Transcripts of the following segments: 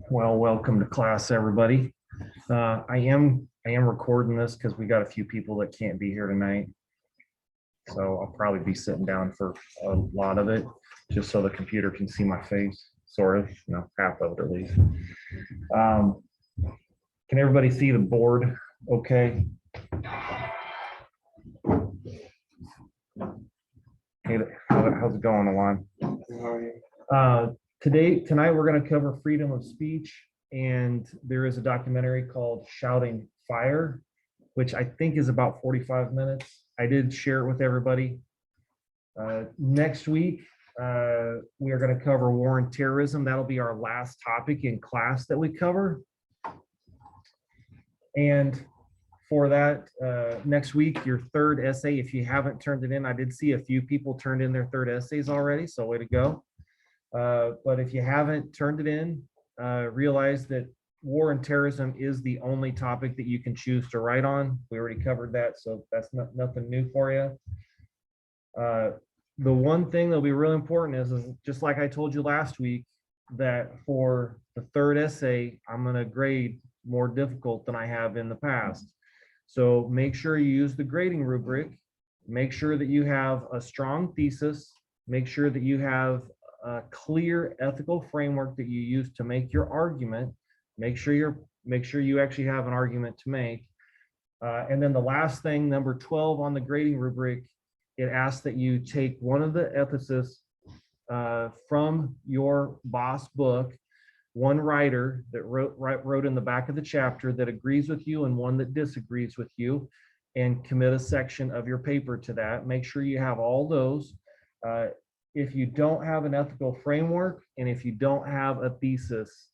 Well, welcome to class, everybody. I am recording this because we got a few people that can't be here tonight. So I'll probably be sitting down for a lot of it, just so the computer can see my face, sort of, half of it at least. Can everybody see the board okay? Hey, how's it going, Alon? Tonight we're going to cover freedom of speech, and there is a documentary called Shouting Fire, which I think is about 45 minutes. I did share it with everybody. Next week, we are going to cover war and terrorism. That'll be our last topic in class that we cover. And for that, next week, your third essay, if you haven't turned it in, I did see a few people turned in their third essays already, so way to go. But if you haven't turned it in, realize that war and terrorism is the only topic that you can choose to write on. We already covered that, so that's nothing new for you. The one thing that'll be really important is just like I told you last week, that for the third essay, I'm going to grade more difficult than I have in the past. So make sure you use the grading rubric. Make sure that you have a strong thesis. Make sure that you have a clear ethical framework that you use to make your argument. Make sure you actually have an argument to make. And then the last thing, number 12 on the grading rubric, it asks that you take one of the ethicists from your boss book, one writer that wrote in the back of the chapter that agrees with you and one that disagrees with you, and commit a section of your paper to that. Make sure you have all those. If you don't have an ethical framework, and if you don't have a thesis,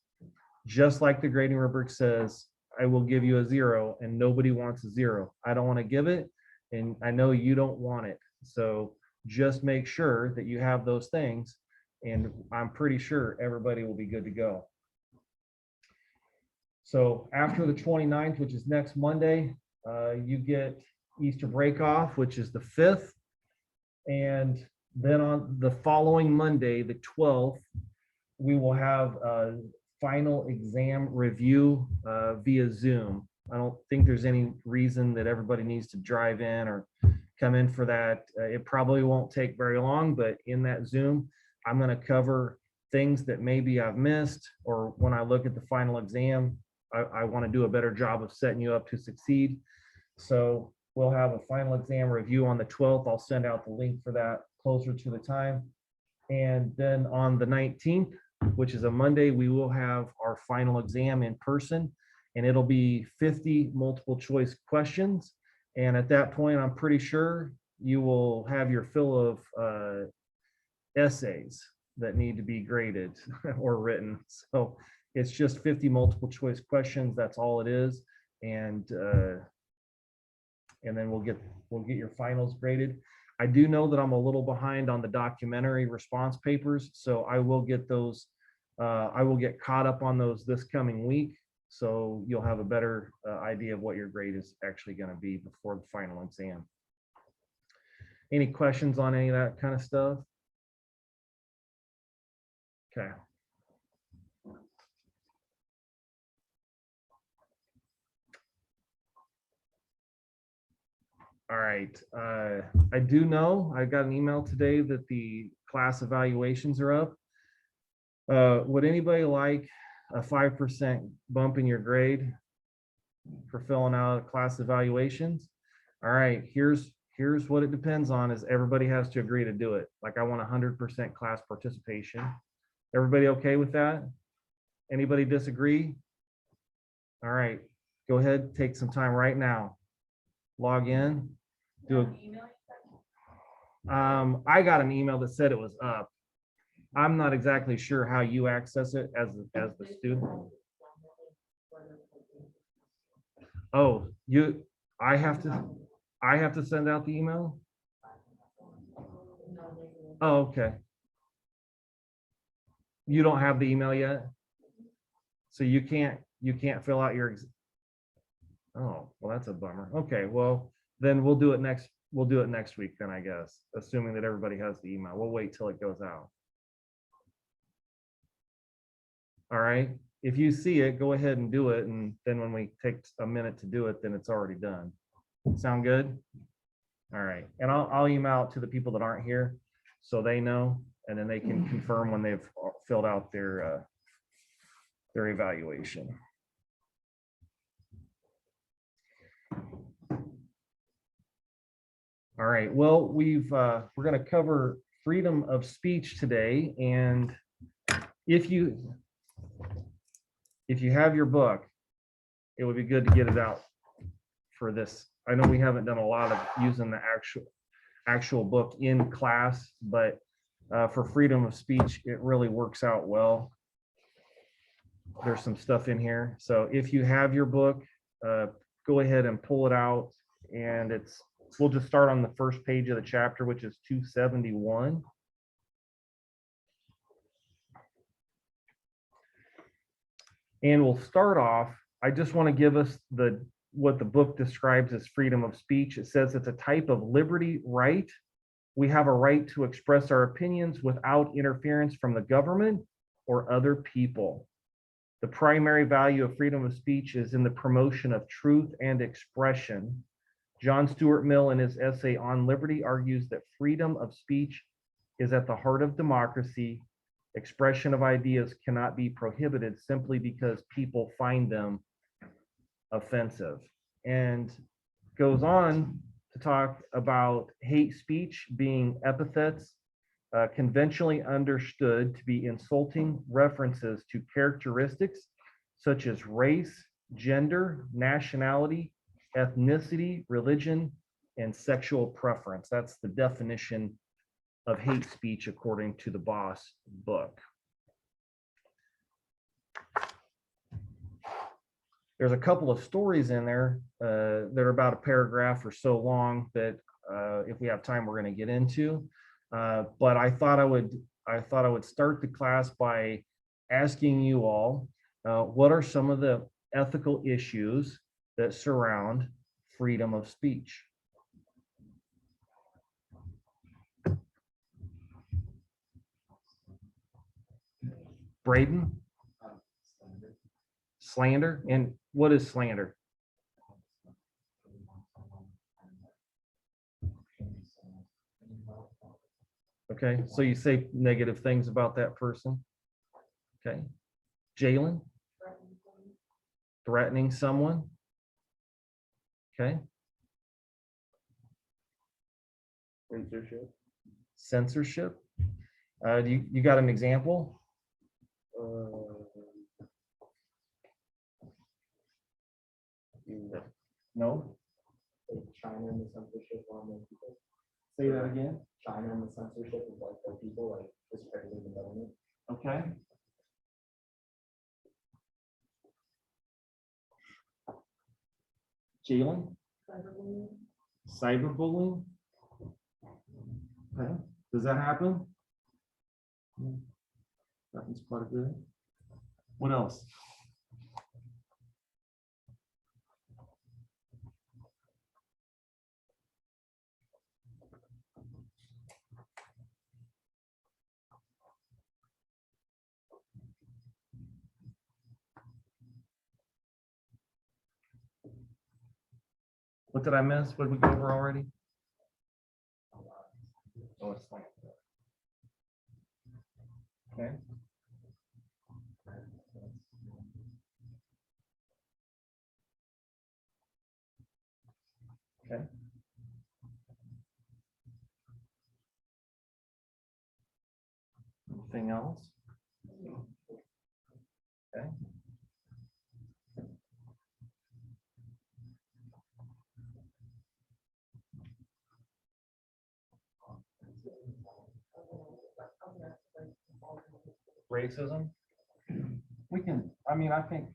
just like the grading rubric says, I will give you a 0, and nobody wants a 0. I don't want to give it, and I know you don't want it. So just make sure that you have those things, and I'm pretty sure everybody will be good to go. So after the 29th, which is next Monday, you get Easter break off, which is the 5th. And then on the following Monday, the 12th, we will have a final exam review via Zoom. I don't think there's any reason that everybody needs to drive in or come in for that. It probably won't take very long, but in that Zoom, I'm going to cover things that maybe I've missed, or when I look at the final exam, I want to do a better job of setting you up to succeed. So we'll have a final exam review on the 12th. I'll send out the link for that closer to the time. And then on the 19th, which is a Monday, we will have our final exam in person, and it'll be 50 multiple choice questions. And at that point, I'm pretty sure you will have your fill of essays that need to be graded or written. So it's just 50 multiple choice questions. That's all it is. And then we'll get your finals graded. I do know that I'm a little behind on the documentary response papers, so I will get those. I will get caught up on those this coming week, so you'll have a better idea of what your grade is actually going to be before the final exam. Any questions on any of that kind of stuff? Okay. All right. I do know I got an email today that the class evaluations are up. Would anybody like a 5% bump in your grade for filling out class evaluations? All right, here's what it depends on is everybody has to agree to do it. Like I want 100% class participation. Everybody okay with that? Anybody disagree? All right, go ahead, take some time right now. Log in. I got an email that said it was up. I'm not exactly sure how you access it as the student. Oh, I have to send out the email? Oh, okay. You don't have the email yet? So you can't fill out your oh, well, that's a bummer. Okay, well, then we'll do it next week then, I guess, assuming that everybody has the email. We'll wait till it goes out. All right. if you see it, go ahead and do it. And then when we take a minute to do it, then it's already done. Sound good? All right. And I'll email out to the people that aren't here so they know, and then they can confirm when they've filled out their evaluation. All right. Well, we're going to cover freedom of speech today, and if you have your book, it would be good to get it out for this. I know we haven't done a lot of using the actual book in class, but for freedom of speech, it really works out well. There's some stuff in here. So if you have your book, go ahead and pull it out, and we'll just start on the first page of the chapter, which is 271. And we'll start off, I just want to give us what the book describes as freedom of speech. It says it's a type of liberty right. We have a right to express our opinions without interference from the government or other people. The primary value of freedom of speech is in the promotion of truth and expression. John Stuart Mill, in his essay on liberty, argues that freedom of speech is at the heart of democracy. Expression of ideas cannot be prohibited simply because people find them offensive. And goes on to talk about hate speech being epithets conventionally understood to be insulting references to characteristics such as race, gender, nationality, ethnicity, religion, and sexual preference. That's the definition of hate speech according to the Boss book. There's a couple of stories in there that are about a paragraph or so long that if we have time, we're going to get into. But I thought I would start the class by asking you all, what are some of the ethical issues that surround freedom of speech? Braden? Slander? And what is slander? Okay, so you say negative things about that person. Okay. Jalen? Threatening someone. Okay. Censorship. You got an example? No. China and the censorship on the people. Say that again. China and the censorship of like their people, like discrediting the government. Okay. Jalen? Cyberbullying. Okay. Does that happen? Happens quite a bit. What else? What did I miss? What did we go over already? Oh, it's like okay. Okay. Anything else? Okay. Racism. We can, I mean, I think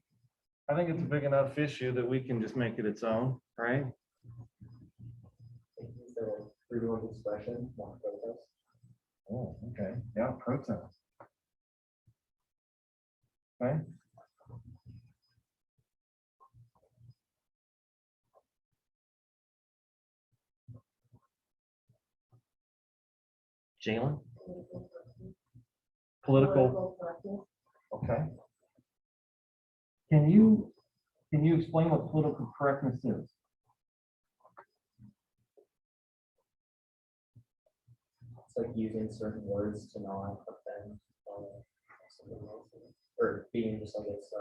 it's a big enough issue that we can just make it its own, right? Freedom of expression, not protest. Oh, okay. Yeah, protest. Okay. Jalen? Political. Okay. Can you explain what political correctness is? It's like using certain words to not offend somebody else, or being just like it's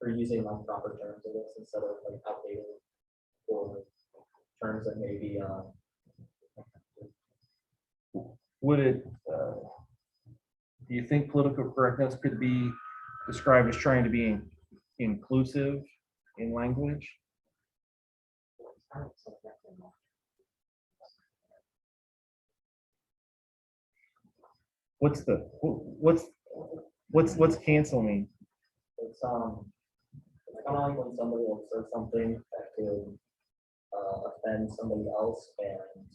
or using like proper terms of this instead of like outdated or terms that may be Would it, do you think political correctness could be described as trying to be inclusive in language? What's cancel mean? it's kind of like when somebody will say something that could offend somebody else and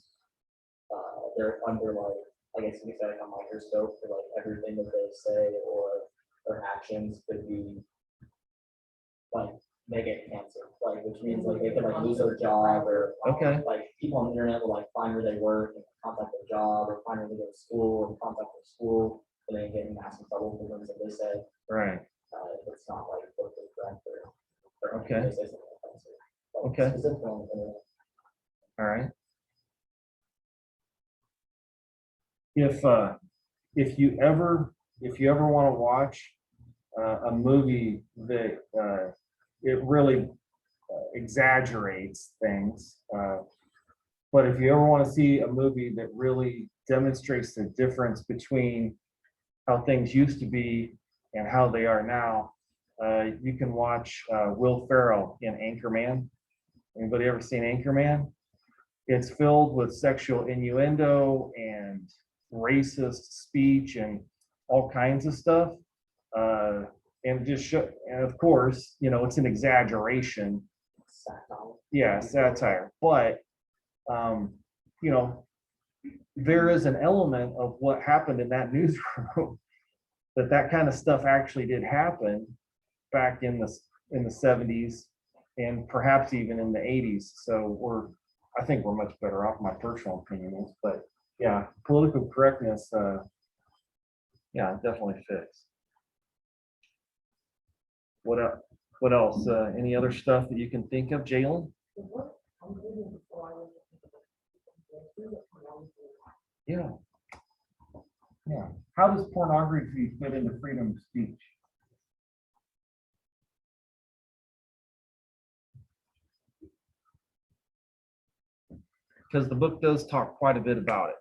they're under like, I guess you could say like a microscope for like everything that they say or their actions could be like they get canceled, like which means like they could like lose their job or Okay. like people on the internet will like find where they work and contact their job or find where they go to school and contact their school and then get in massive trouble for things that they say. Right. If it's not like politically correct or Okay. they say something offensive. Like, Okay. specifically on the internet. All right. If you ever want to watch a movie that it really exaggerates things, but if you ever want to see a movie that really demonstrates the difference between how things used to be and how they are now, you can watch Will Ferrell in Anchorman. Anybody ever seen Anchorman? It's filled with sexual innuendo and racist speech and all kinds of stuff. And just show, and of course, you know, it's an exaggeration. Yeah, satire. But you know, there is an element of what happened in that newsroom that kind of stuff actually did happen back in the 70s and perhaps even in the 80s. So I think we're much better off, my personal opinion is, but yeah, political correctness, yeah, definitely fits. What else? Any other stuff that you can think of, Jalen? Yeah. Yeah. How does pornography fit into freedom of speech? Because the book does talk quite a bit about it.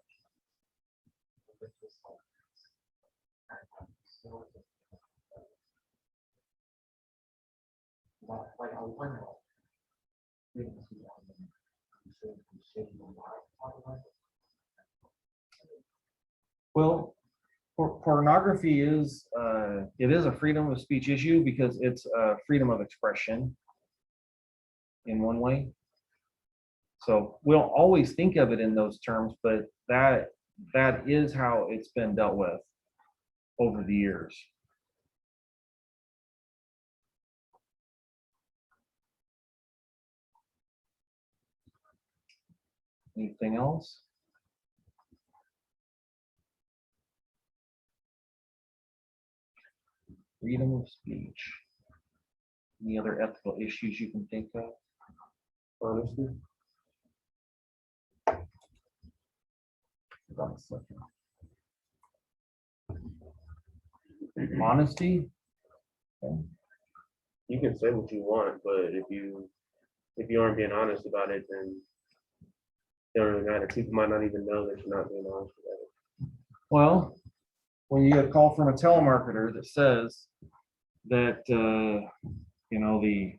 Well, pornography is it is a freedom of speech issue because it's a freedom of expression in one way. So we'll always think of it in those terms, but that is how it's been dealt with over the years. Anything else? Freedom of speech. Any other ethical issues you can think of? Honesty. Honesty. Okay. You can say what you want, but if you aren't being honest about it, then it don't really matter. People might not even know that you're not being honest about it. Well, when you get a call from a telemarketer that says that you know, the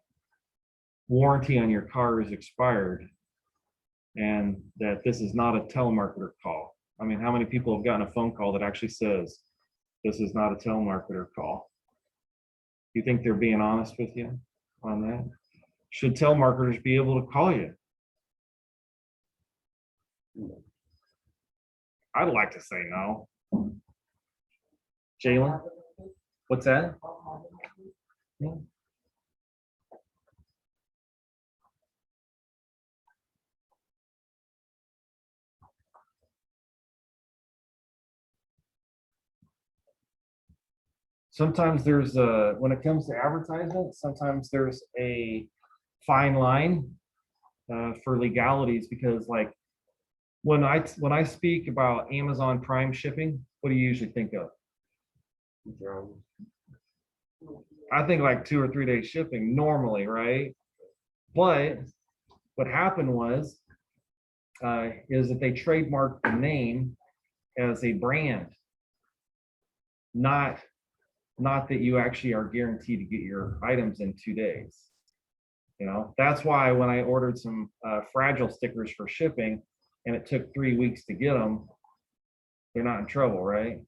warranty on your car is expired and that this is not a telemarketer call. I mean, how many people have gotten a phone call that actually says this is not a telemarketer call? Do you think they're being honest with you on that? Should telemarketers be able to call you? I'd like to say no. Jalen, what's that? Yeah. sometimes there's a, when it comes to advertisement, sometimes there's a fine line for legalities, because like when I speak about Amazon Prime shipping, what do you usually think of? Drones. I think like 2 or 3 day shipping normally, right? But what happened was is that they trademarked the name as a brand, not that you actually are guaranteed to get your items in 2 days. You know, that's why when I ordered some fragile stickers for shipping and it took 3 weeks to get them, they're not in trouble, right?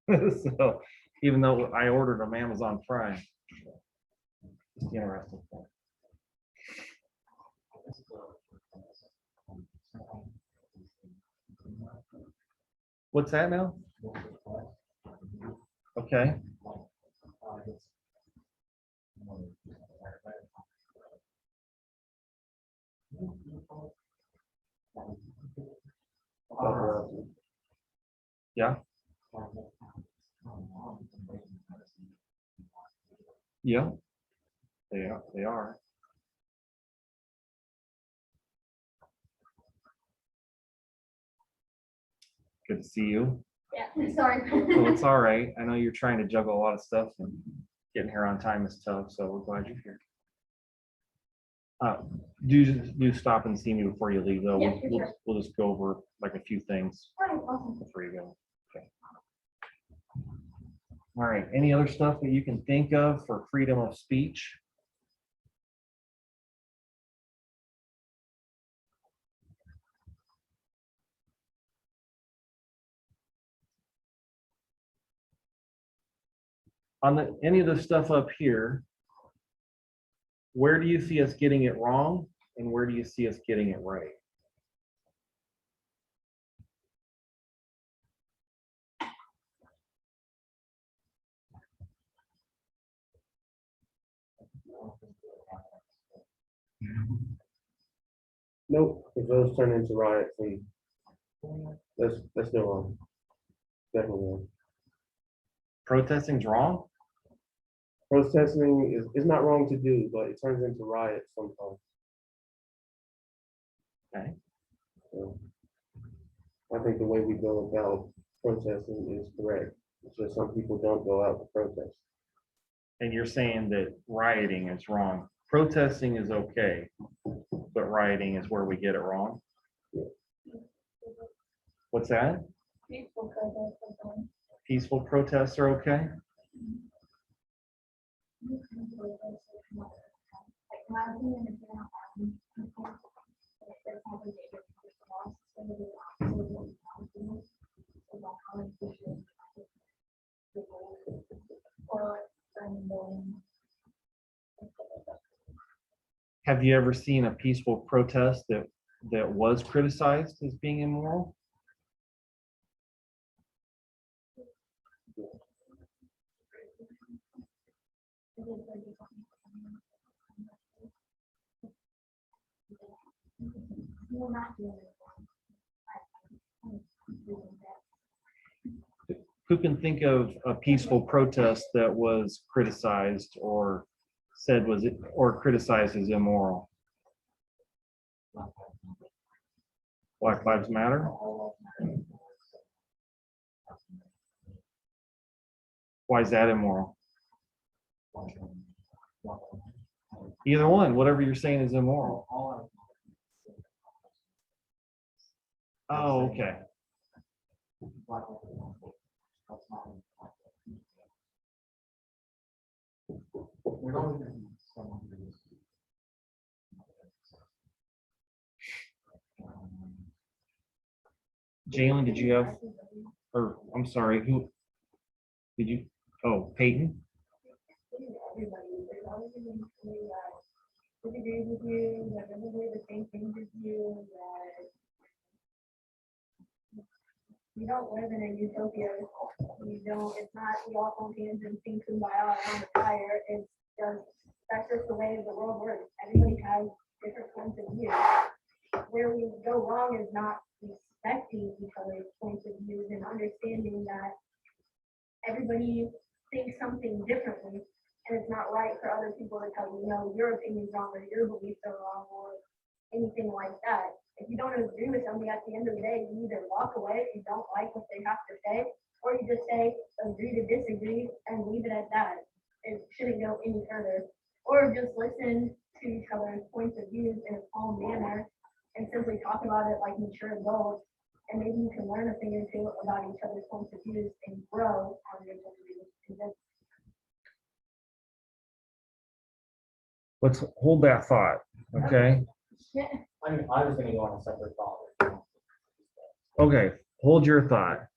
So even though I ordered them Amazon Prime, just interesting. What's that now? Okay. Yeah. Yeah. They are. Good to see you. Yeah, sorry. Well, it's all right. I know you're trying to juggle a lot of stuff, and getting here on time is tough, so we're glad you're here. Do stop and see me before you leave, though. Yeah, for sure. We'll just go over like a few things All right, awesome. before you go. Okay. All right. Any other stuff that you can think of for freedom of speech? On any of the stuff up here, where do you see us getting it wrong, and where do you see us getting it right? Nope, if those turn into riots, then that's still wrong. Definitely wrong. Protesting's wrong? Protesting is not wrong to do, but it turns into riots sometimes. Okay. So I think the way we go about protesting is correct. It's just some people don't go out to protest. And you're saying that rioting is wrong. Protesting is okay, but rioting is where we get it wrong. What's that? Peaceful protest sometimes. Peaceful protests are okay? Like, in my opinion, if you're not having people, if there's something that you're lost, then it is absolutely not. So that's how it's usually or Have you ever seen a peaceful protest that was criticized as being immoral? We're not doing it. Who can think of a peaceful protest that was criticized or said was or criticized as immoral? Black Lives Matter? Why is that immoral? Either one, whatever you're saying is immoral. Oh, okay. Jalen, did you have, or I'm sorry, who did you? Oh, Peyton. Agrees with you, that doesn't do the same things as you, that we don't live in a utopia. We don't, it's not, we all hold hands and sing kumbaya around the fire. It's just, that's just the way the world works. Everybody has different points of view. Where we go wrong is not respecting each other's points of views and understanding that everybody think something differently, and it's not right for other people to tell you, no, your opinion's wrong, or your beliefs are wrong, or anything like that. If you don't agree with somebody, at the end of the day, you either walk away if you don't like what they have to say, or you just say, agree to disagree, and leave it at that. It shouldn't go any further. Or just listen to each other's points of views in a calm manner, and simply talk about it like mature adults, and maybe you can learn a thing or two about each other's points of views and grow as you're convinced. Let's hold that thought, okay? I mean, I was gonna go on a separate thought. Okay, hold your thought.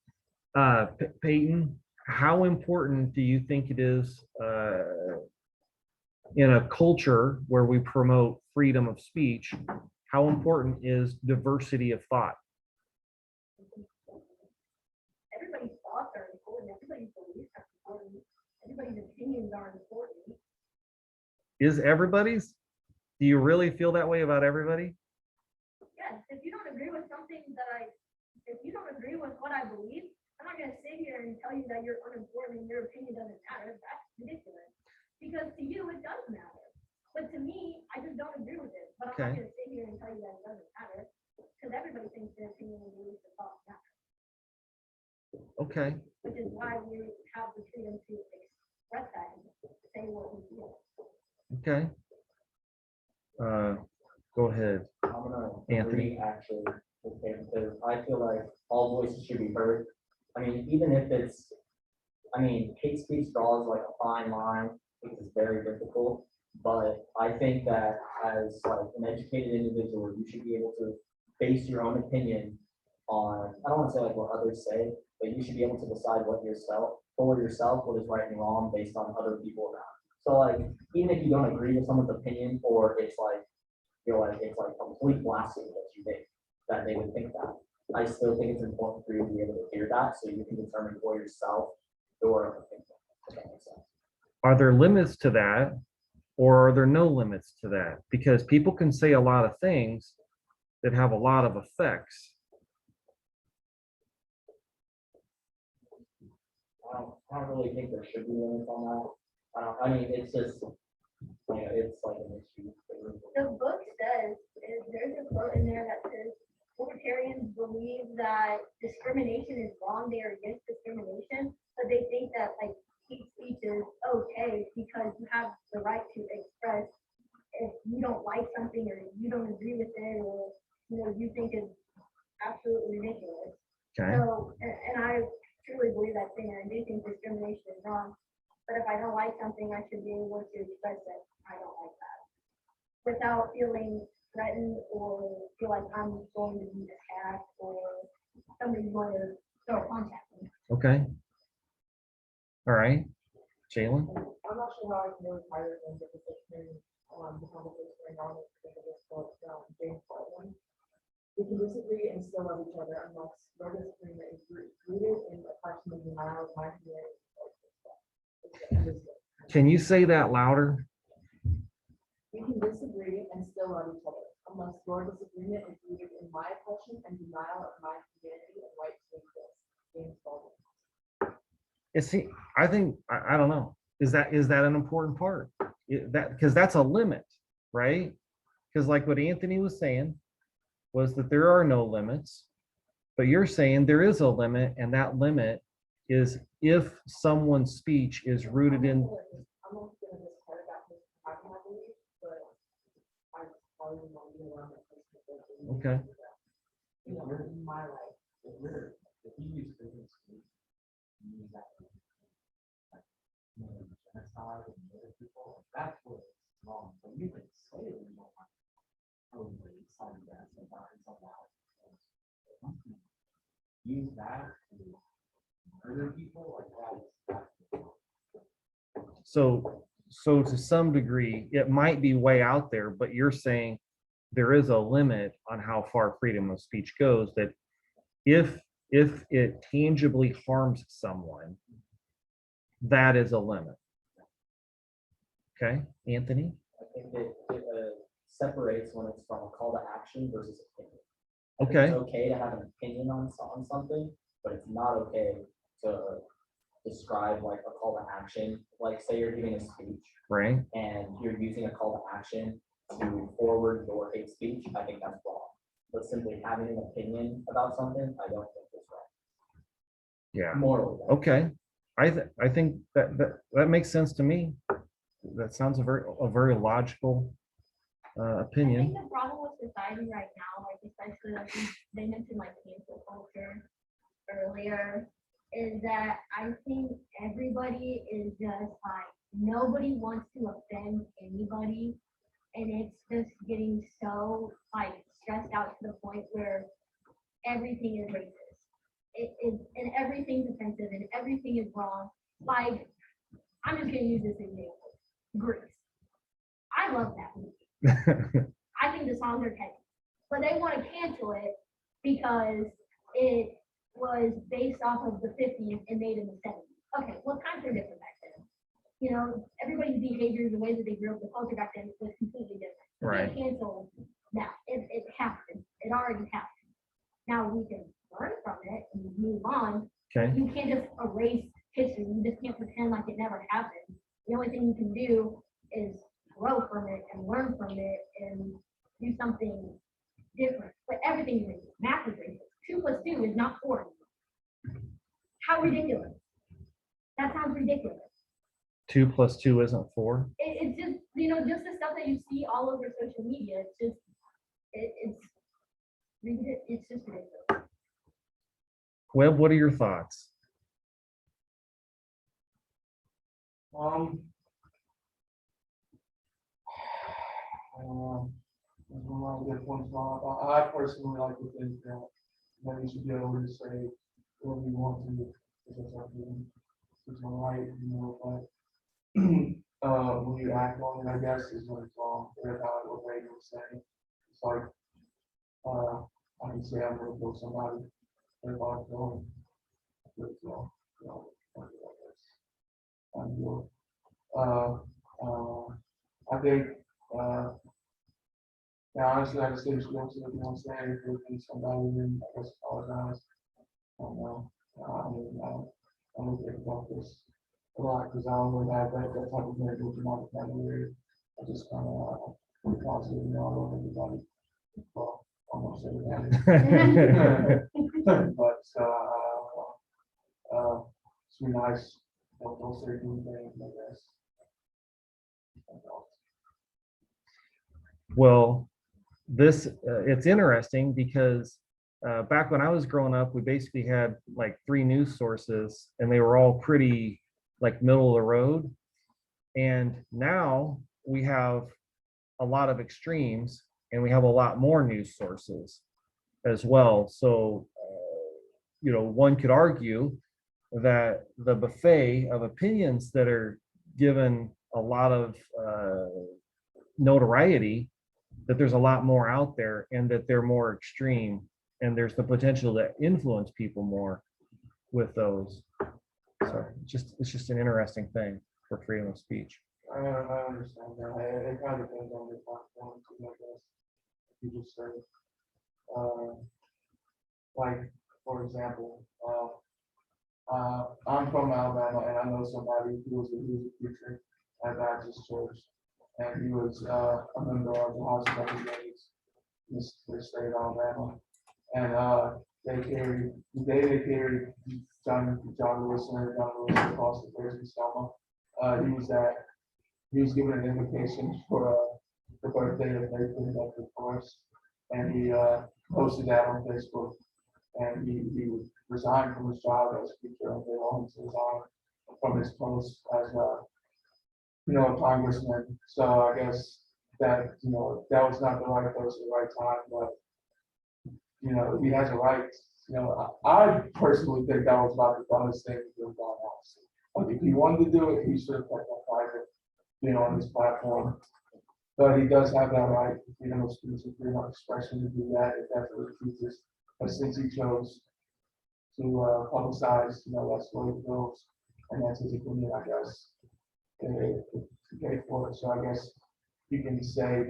Peyton, how important do you think it is in a culture where we promote freedom of speech? How important is diversity of thought? Everybody's thoughts are important, everybody's beliefs are important, everybody's opinions are important. Is everybody's? Do you really feel that way about everybody? Yes, if you don't agree with something if you don't agree with what I believe, I'm not gonna sit here and tell you that you're unimportant and your opinion doesn't matter. That's ridiculous. Because to you, it does matter. But to me, I just don't agree with it. But I'm not Okay. gonna sit here and tell you that it doesn't matter. Because everybody thinks their opinion and beliefs and thoughts matter. Okay, Which is why we have the freedom to express that and say what we feel. okay. Go ahead. I'm gonna Anthony. agree actually with him, because I feel like all voices should be heard. I mean, even if it's, I mean, hate speech draws like a fine line, which is very difficult. But I think that as like an educated individual, you should be able to base your own opinion on, I don't want to say like what others say, but you should be able to decide what for yourself, what is right and wrong based on other people around. So like, even if you don't agree with someone's opinion, or it's like, feel like it's like complete blasphemy that you think that they would think that. I still think it's important for you to be able to hear that so you can determine for yourself your opinion. If that makes sense. Are there limits to that, or are there no limits to that? Because people can say a lot of things that have a lot of effects. I don't really think there should be limits on that. I mean, it's just, it's like an issue. The book says, there's a quote in there that says, libertarians believe that discrimination is wrong, they are against discrimination, but they think that like hate speech is okay because you have the right to express if you don't like something or you don't agree with it, or you think it's absolutely ridiculous. Okay, So, and I truly believe that thing, and I do think discrimination is wrong. But if I don't like something, I should be able to express that I don't like that without feeling threatened or feel like I'm going to be attacked or somebody's going to throw a punch at me. okay. All right, Jalen? I'm not sure how I can really tie this into position the conversation right now because of this quote from James Baldwin. We can disagree and still love each other unless your disagreement is rooted in the question of denial of my humanity. Can you say that louder? We can disagree and still love each other unless your disagreement is rooted in my oppression and denial of my humanity and right to exist. James Baldwin. I think, I don't know. Is that an important part? Because that's a limit, right? Because like what Anthony was saying was that there are no limits, but you're saying there is a limit, and that limit is if someone's speech is rooted in. I'm not gonna discard that having that belief, but I probably won't be around that person. Okay. You know, in my life. If you use business speak, you use that. That's how I would know people. That's where it's wrong. But you can say it in your mind. Oh, something that something else. Use that to murder people like that. So to some degree, it might be way out there, but you're saying there is a limit on how far freedom of speech goes, that if it tangibly harms someone, that is a limit. Okay, Anthony? I think it separates when it's from a call to action versus opinion. I think Okay, It's okay to have an opinion on something, but it's not okay to describe like a call to action, like say you're giving a speech right? and you're using a call to action to forward your hate speech, I think that's wrong. But simply having an opinion about something, I don't think is wrong. Yeah, Morally. okay. I think that makes sense to me. That sounds a very logical I opinion. think the problem with society right now, like especially like they mentioned like cancel culture earlier, is that I think everybody is just like, nobody wants to offend anybody. And it's just getting so like stressed out to the point where everything is racist. And everything's offensive and everything is wrong. Like, I'm just gonna use this example. Grease. I love that movie. I think the songs are catchy, but they want to cancel it because it was based off of the 50s and made in the 70s. Okay, well, times are different back then. You know, everybody's behavior, the way that they grew up, the culture back then was completely different. You Right. can't cancel that. It happened. It already happened. Now we can learn from it and move on. Okay, You can't just erase history. You just can't pretend like it never happened. The only thing you can do is grow from it and learn from it and do something different. But everything is racist. Math is racist. 2 + 2 is not 4. How ridiculous. That sounds ridiculous. 2 + 2 isn't 4. It's just, you know, just the stuff that you see all over social media. It's just, it's just ridiculous. Webb, what are your thoughts? There's a lot of good points brought up. I personally like to think that you should be able to say whatever you want to, because that's our freedom, it's all right, you know, but when you act on it, I guess, is when it's wrong. About what Ray was saying, it's like, I can say I'm gonna kill somebody, if I kill him, it's wrong, you know, something like this. I think, yeah, honestly, I just think it's going to, if you want to say, if you think somebody, then I guess apologize. I don't know. I'm gonna think about this a lot, because I don't really have that type of mental dramatic memory. I just kind of, positive, you know, I love everybody. Well, almost everybody. But, it's be nice, don't say anything, I guess. Well, this, it's interesting because back when I was growing up, we basically had like 3 news sources and they were all pretty like middle of the road. And now we have a lot of extremes and we have a lot more news sources as well. So, you know, one could argue that the buffet of opinions that are given a lot of notoriety, that there's a lot more out there and that they're more extreme and there's the potential to influence people more with those. So it's just an interesting thing for freedom of speech. I understand that. It kind of depends on the platform, too, I guess. You just say, like, for example, I'm from Alabama and I know somebody who was a preacher at Baptist Church. And he was a member of the House of Representatives in the state of Alabama. And they carried John Lewis across the bridge in Selma. He was given an invitation for the birthday of Nathan at the forest, and he posted that on Facebook. And he resigned from his job as speaker, and they wanted to resign from his post as a congressman. So I guess that that was not the right place at the right time, but he has a right. I personally think that was about the dumbest thing to do with that house. Like, if he wanted to do it, he should have kept that private, on his platform. But he does have that right, freedom of speech and freedom of expression to do that if that's what he chooses. But since he chose to publicize, that's what he goes, and that's his opinion, I guess. And to pay for it. So I guess you can say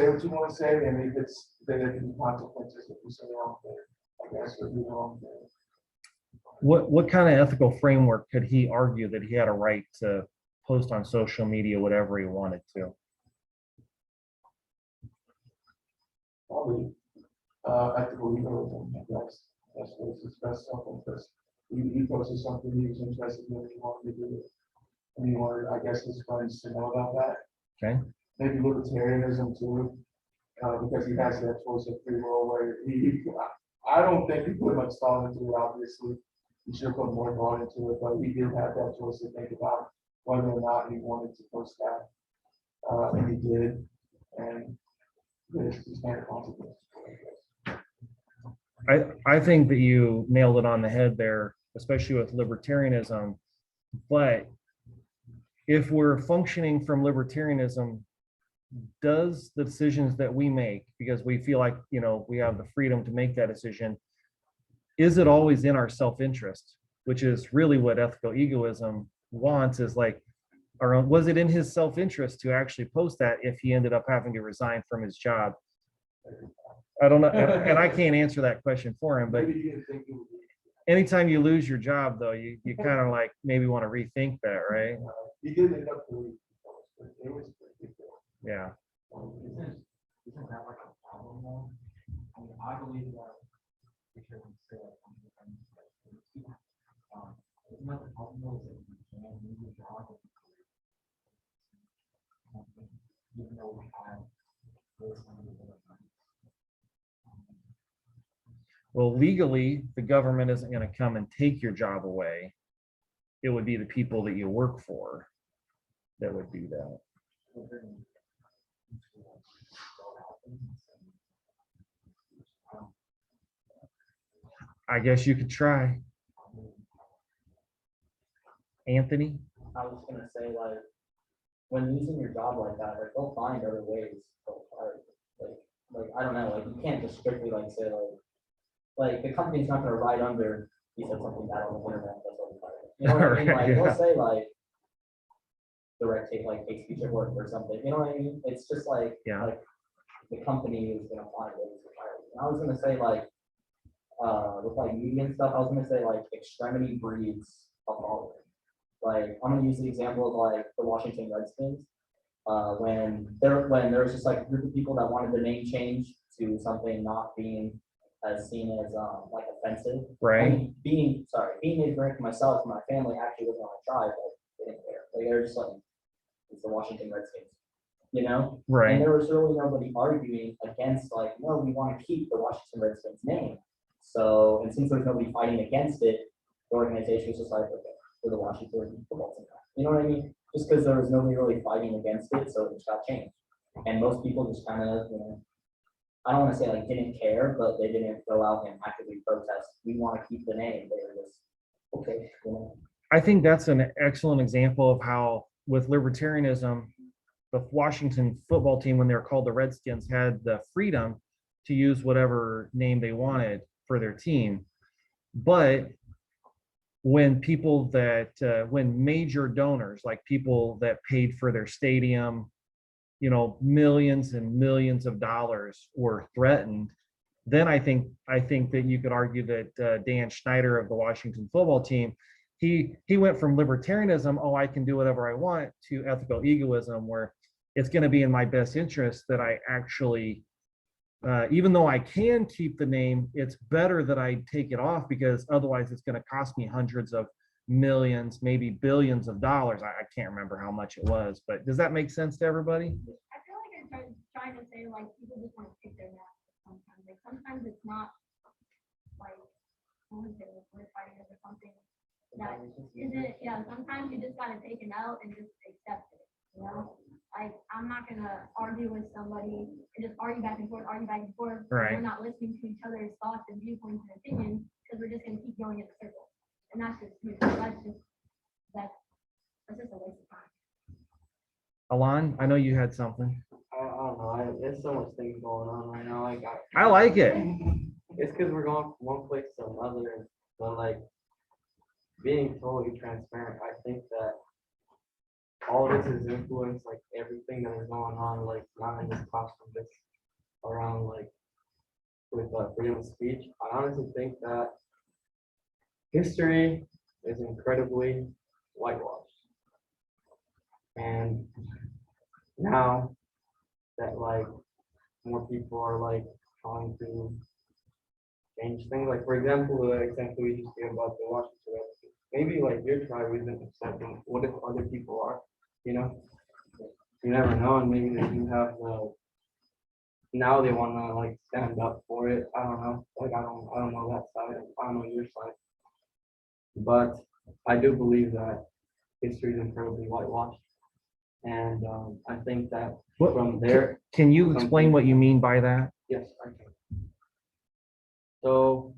what you want to say, and if it's then there can be consequences if you say the wrong thing, I guess, or do the wrong thing. what kind of ethical framework could he argue that he had a right to post on social media whatever he wanted to? Probably, ethical egoism, that's what his best self-interest. He posted something he was interested in, he wanted to do it. And he wanted, I guess, his friends to know about that. Okay. Maybe libertarianism too, because he has that choice of free will where I don't think he put much thought into it, obviously. He should put more thought into it, but he did have that choice to think about whether or not he wanted to post that. And he did, and there's just kind of consequences. I think that you nailed it on the head there, especially with libertarianism. But if we're functioning from libertarianism, does the decisions that we make, because we feel like, we have the freedom to make that decision, is it always in our self-interest? Which is really what ethical egoism wants, is like, or was it in his self-interest to actually post that if he ended up having to resign from his job? I don't know, and I can't answer that question for him, but Maybe he didn't think it would be. anytime you lose your job, though, you kind of like maybe want to rethink that, right? He did end up doing it. It was pretty good. Yeah. Isn't that like a problem though? I mean, I believe that we should say that from the things that we do. Isn't that the problem though, is that you can't leave your job if you even though we have this kind of Well, legally, the government isn't going to come and take your job away. It would be the people that you work for that would do that. I guess you could try. Anthony? I was just gonna say, like, when using your job like that, like, they'll find other ways to fire you. Like, I don't know, like, you can't just strictly like say like the company's not gonna write under, he said something bad on the internet, that's what we fire you. You know what I mean? Right, Like, yeah. they'll say like direct take, like hate speech at work or something, you know what I mean? It's just like, Yeah. like the company is gonna find ways to fire you. And I was gonna say like, with like media and stuff, I was gonna say like extremity breeds a following. Like, I'm gonna use the example of like the Washington Redskins. When there was just like a group of people that wanted the name change to something not being as seen as like offensive. I Right? mean, being ignorant to myself and my family actually living on a tribe, like they didn't care. Like they're just like, it's the Washington Redskins, you know? And Right. there was really nobody arguing against like, no, we want to keep the Washington Redskins name. So, and since there's nobody fighting against it, the organization was just like, okay, for the Washington football team. You know what I mean? Just because there was nobody really fighting against it, so it just got changed. And most people just kind of, I don't want to say like didn't care, but they didn't go out and actively protest. We want to keep the name. They were just, okay, I think that's an excellent example of how, with libertarianism, the Washington football team, when they were called the Redskins, had the freedom to use whatever name they wanted for their team. But when when major donors, like people that paid for their stadium, millions and millions of dollars were threatened, then I think that you could argue that Dan Schneider of the Washington football team, he went from libertarianism, oh, I can do whatever I want, to ethical egoism, where it's going to be in my best interest that I actually, even though I can keep the name, it's better that I take it off, because otherwise it's going to cost me hundreds of millions, maybe billions of dollars. I can't remember how much it was, but does that make sense to everybody? I feel like I'm trying to say, like, people just want to pick their nap sometimes. Like, sometimes it's not like, we're fighting over something that isn't, yeah, sometimes you just gotta take it out and just accept it, Like, I'm not gonna argue with somebody and just argue back and forth, and Right. we're not listening to each other's thoughts and viewpoints and opinions, because we're just gonna keep going in a circle. And that's just, that's just a waste of time. Alon, I know you had something. I don't know. There's so much things going on right now. Like, I like it. it's because we're going from one place to another. But like, being totally transparent, I think that all this has influenced like everything that is going on. Like, not in this classroom, just around like with freedom of speech. I honestly think that history is incredibly whitewashed. And now that like more people are like trying to change things, like for example, the example we just gave about the Washington Redskins, maybe like your tribe isn't accepting, what if other people are, you know? You never know, and maybe they do have the, now they wanna like stand up for it, I don't know, like I don't know that side, I don't know your side. But I do believe that history is incredibly whitewashed. And I think that What- from there, Can you explain what you mean by that? yes, I can. So,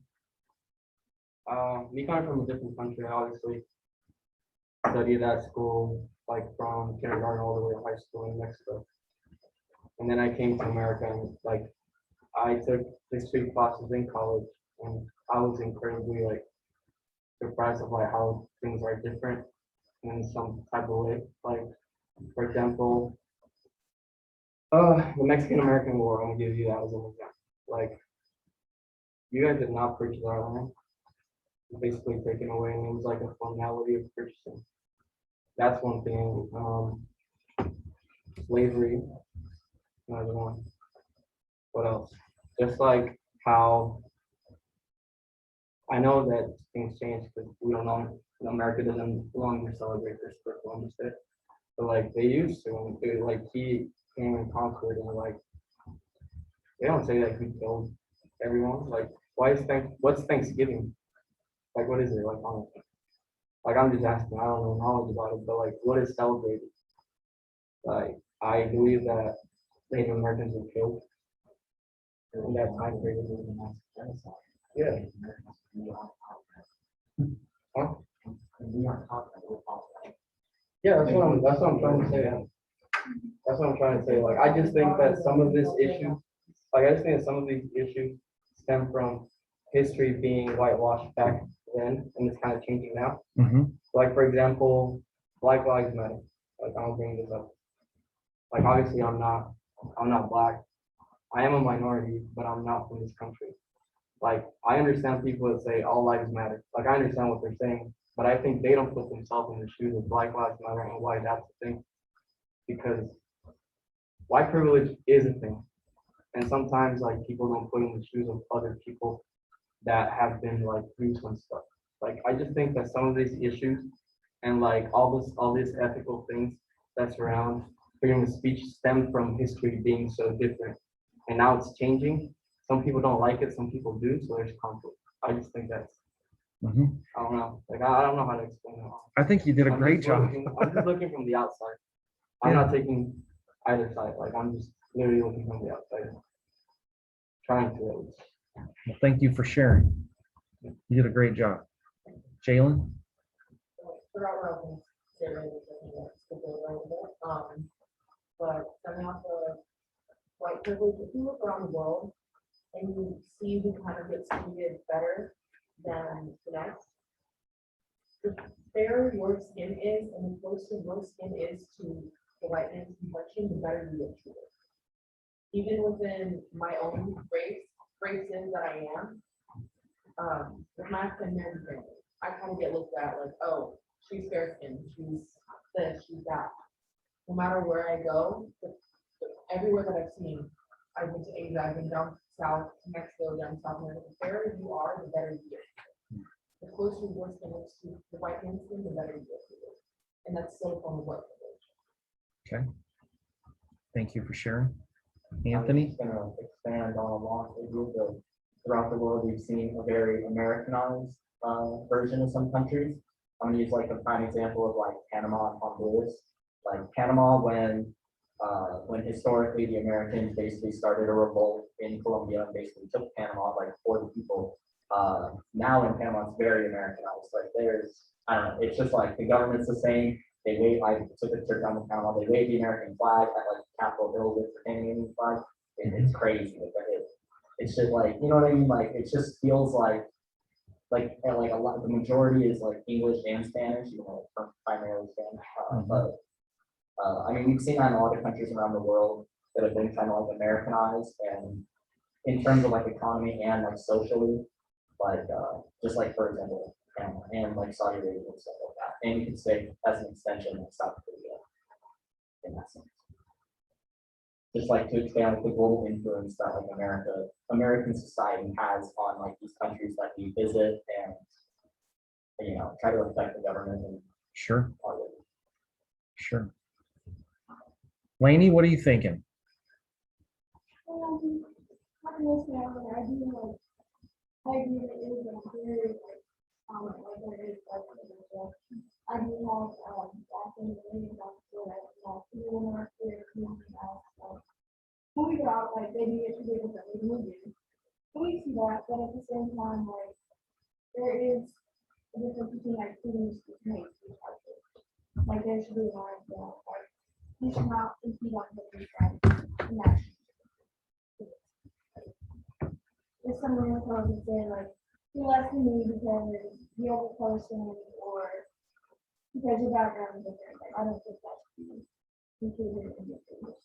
me coming from a different country, I obviously studied at school, like from kindergarten all the way to high school in Mexico. And then I came to America and like, I took history classes in college and I was incredibly like surprised of like how things are different in some type of way. Like, for example, the Mexican-American War, I'm gonna give you that as an example. Like, you guys did not purchase our land. Basically taken away, and it was like a formality of purchasing. That's one thing. Slavery, another one. What else? Just like how I know that things change because we don't know. America doesn't longer celebrate Christopher Columbus Day, but like they used to. And they, like he came and conquered, and like they don't say that he killed everyone. Like, why is what's Thanksgiving? Like, what is it? Like I'm just asking, I don't know knowledge about it, but like, what is celebrated? Like, I believe that Native Americans were killed in that time period. Yeah. Huh? Yeah, that's what I'm trying to say. That's what I'm trying to say. Like, I just think that some of this issue, like, I just think that some of these issues stem from history being whitewashed back then, and it's kind of changing now. Mhm. Like, for example, Black Lives Matter. Like, I'll bring this up. Like, obviously, I'm not black. I am a minority, but I'm not from this country. Like, I understand people that say all lives matter. Like, I understand what they're saying, but I think they don't put themselves in the shoes of Black Lives Matter and why that's a thing. Because white privilege is a thing. And sometimes, like, people don't put in the shoes of other people that have been, like, through some stuff. Like, I just think that some of these issues and, like, all these ethical things that surround freedom of speech stem from history being so different. And now it's changing. Some people don't like it, some people do, so there's conflict. I just think that's, Mhm. I don't know, like, I don't know how to explain it. I think you did a great job. I'm just looking from the outside. I'm not taking either side, like, I'm just literally looking from the outside. Trying to at least. Well, thank you for sharing. You did a great job. Jalen? Forgot what I was saying, but coming off of white privilege, if you look around the world and you see who kind of gets treated better than the next, the fairer your skin is and the closer your skin is to the white man's complexion, the better you get treated. Even within my own races that I am, with my African American family, I kind of get looked at like, oh, she's fair skinned, she's this, she's that. No matter where I go, everywhere that I've seen, I've been to Asia, I've been down south to Mexico, down South America, the fairer you are, the better you get. The closer your skin is to the white man's skin, the better you get. And that's still a form of white privilege. Okay. Thank you for sharing. I'm Anthony? just gonna expand on a long issue. Throughout the world, we've seen a very Americanized version of some countries. I'm gonna use like a prime example of like Panama and Honduras. Like Panama, when historically the Americans basically started a revolt in Colombia and basically took Panama, like 40 people. Now in Panama, it's very Americanized. Like I don't know, it's just like the government's the same. They wave, I took a trip down to Panama, they wave the American flag at like Capitol Hill with the Canadian flag. It's crazy. It's just like, you know what I mean? Like, it just feels like a lot, the majority is like English and Spanish, you know, primarily Spanish. But I mean, we've seen that in a lot of countries around the world that have been kind of like Americanized, and in terms of like economy and like socially, like just like for example, and like Saudi Arabia and stuff like that. And you can say as an extension of South Korea in that sense. Just like to expand like the global influence that like American society has on like these countries that we visit and try to affect the government and Sure, all of it. sure. Laney, what are you thinking? I do like, I agree that it is a very, like, there is, like, I do like, often the meeting about the, like, people more clear, community about, like, moving out, like, maybe it should be able to move in. And we see that, but at the same time, like, there is a difference between, like, students who make these charges. Like, there should be a line, like, you should not compete on the inside, and that's if someone else would say like, you're less than me because you're the person or because your background is different, like, I don't think that should be included in this.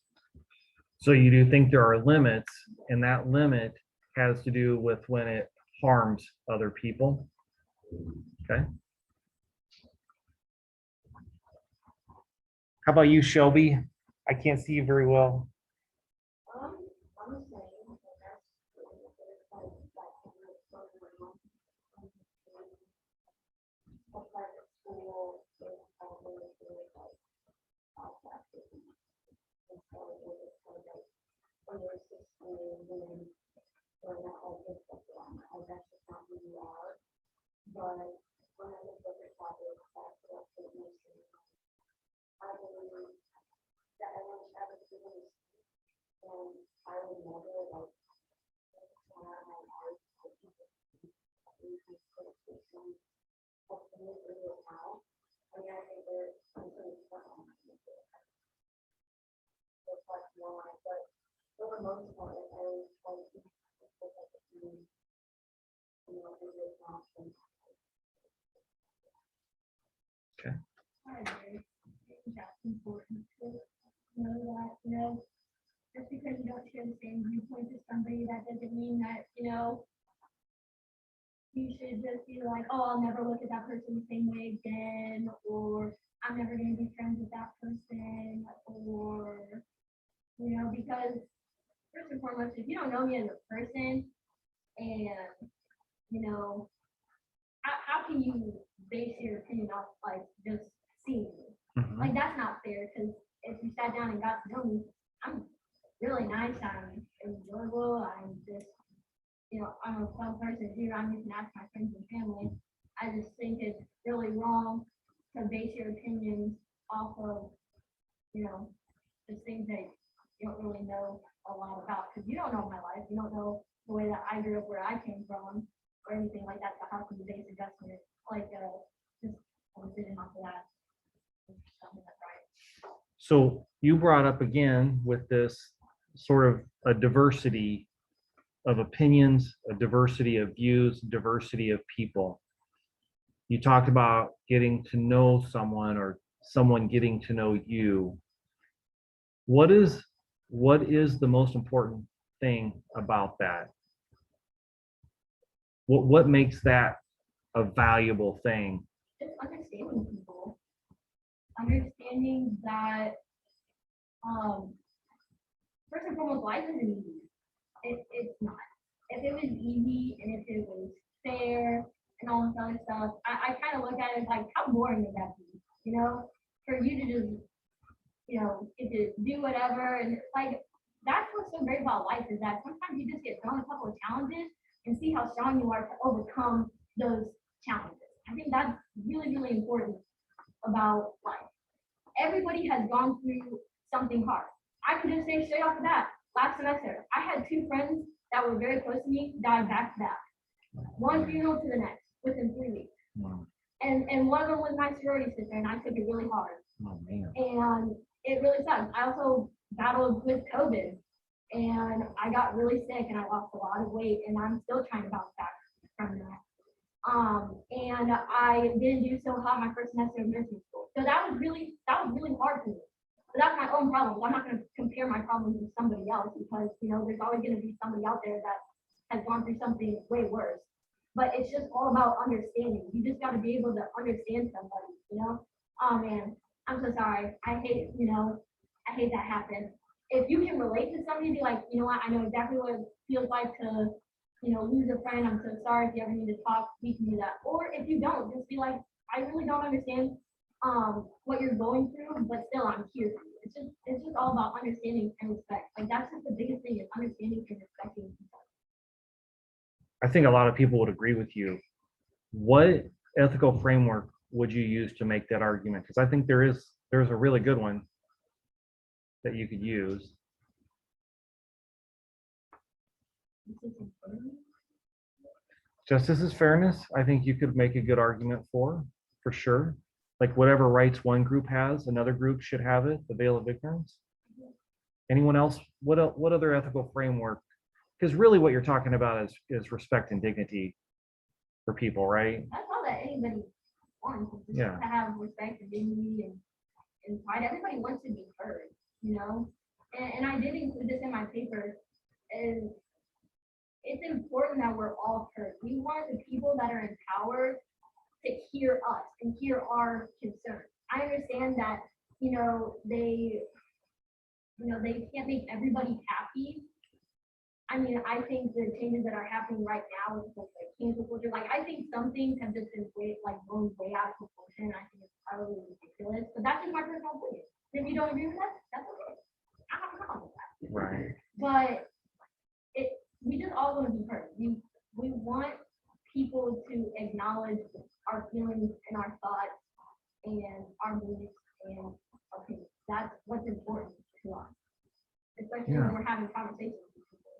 So you do think there are limits, and that limit has to do with when it harms other people? Okay. How about you, Shelby? I can't see you very well. I'm saying that that's like a private school is probably really like outcasted. And so it was kind of like when you're 16, then you're not like this stuff around. Like that's just not who you are. But when I look at the topic, that's what it makes me. I believe that everyone should have a student. And I would never like when I had art, I think now. I mean, I think there's something fun on it. It's like more, but for the most part, I always try to keep it really awesome. I agree. I think that's important to know that, just because you don't share the same viewpoint as somebody, that doesn't mean that, you should just be like, oh, I'll never look at that person the same way again, or I'm never gonna be friends with that person, or, because first and foremost, if you don't know me as a person, and, how can you base your opinion off like just seeing me? Mhm. Like, that's not fair, because if you sat down and got to know me, I'm really nice, I'm enjoyable, I'm just, I'm a fun person here, I'm just not my friends and family. I just think it's really wrong to base your opinions off of, just things that you don't really know a lot about, because you don't know my life, you don't know the way that I grew up, where I came from, or anything like that, so how can you base a judgment, like, just a decision off of that? Something that's right. So you brought up again with this sort of a diversity of opinions, a diversity of views, diversity of people. You talked about getting to know someone or someone getting to know you. What is the most important thing about that? What makes that a valuable thing? Just understanding people, understanding that, first and foremost, life isn't easy. It's not. If it was easy and if it was fair and all this other stuff, I kind of look at it like, how boring would that be? For you to just, get to do whatever, and like, that's what's so great about life, is that sometimes you just get thrown a couple of challenges and see how strong you are to overcome those challenges. I think that's really, really important about life. Everybody has gone through something hard. I can just say straight off the bat, last semester, I had 2 friends that were very close to me die back to back. One funeral to the next within 3 weeks. Wow. And one of them was my sorority sister, and I took it really hard. Oh man. And it really sucks. I also battled with COVID, and I got really sick, and I lost a lot of weight, and I'm still trying to bounce back from that. And I didn't do so hot my first semester of nursing school. So that was really hard for me. But that's my own problem. I'm not going to compare my problems with somebody else, because, there's always going to be somebody out there that has gone through something way worse. but it's just all about understanding. You just gotta be able to understand somebody, you know? Oh man, I'm so sorry. I hate, I hate that happened. If you can relate to somebody, be like, you know what, I know exactly what it feels like to, lose a friend. I'm so sorry. If you ever need to talk, we can do that. Or if you don't, just be like, I really don't understand what you're going through, but still I'm here for you. It's just all about understanding and respect. Like that's just the biggest thing is understanding and respecting people. I think a lot of people would agree with you. What ethical framework would you use to make that argument? Because I think there's a really good one that you could use. Justice is fairness. I think you could make a good argument for sure. Like whatever rights one group has, another group should have it, the veil of ignorance. Anyone else? What other ethical framework? Because really what you're talking about is respect and dignity for people, right? That's all that anybody wants, is just Yeah. to have respect and dignity and pride. Everybody wants to be heard, And I did include this in my paper, is it's important that we're all heard. We want the people that are in power to hear us and hear our concerns. I understand that, they can't make everybody happy. I mean, I think the changes that are happening right now with like cancel culture, like I think some things have just been blown way out of proportion. I think it's probably ridiculous, but that's just my personal opinion. If you don't agree with that, that's okay. I have a problem with that. Right. But we just all want to be heard. We want people to acknowledge our feelings and our thoughts and our beliefs and opinions. That's what's important to us, especially when we're having conversations with people.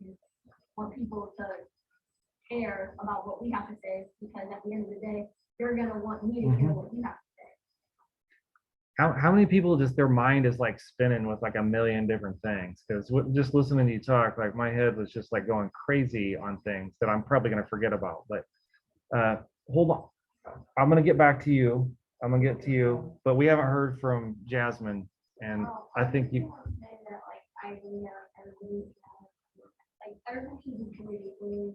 We want people to care about what we have to say, because at the end of the day, they're gonna want me to hear what you have to say. How many people just their mind is like spinning with like a million different things? Because just listening to you talk, like my head was just like going crazy on things that I'm probably gonna forget about. But hold on, I'm gonna get back to you. I'm gonna get to you, but we haven't heard from Jasmine, and I think you. Like everything is treated with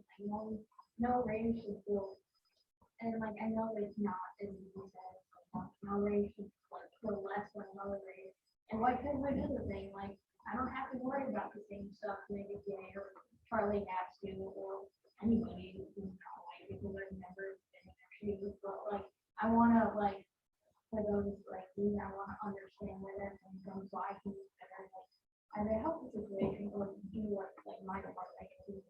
no racial, and like I know it's not as you said, no race is like feel less than another race. And white privilege is a thing, like I don't have to worry about the same stuff maybe gay or Charlie has to, or anybody who's not white, because I've never been in their shoes, but like I wanna like for those like me, I wanna understand where they're coming from so I can better like either help the situation or do what like my part I can do.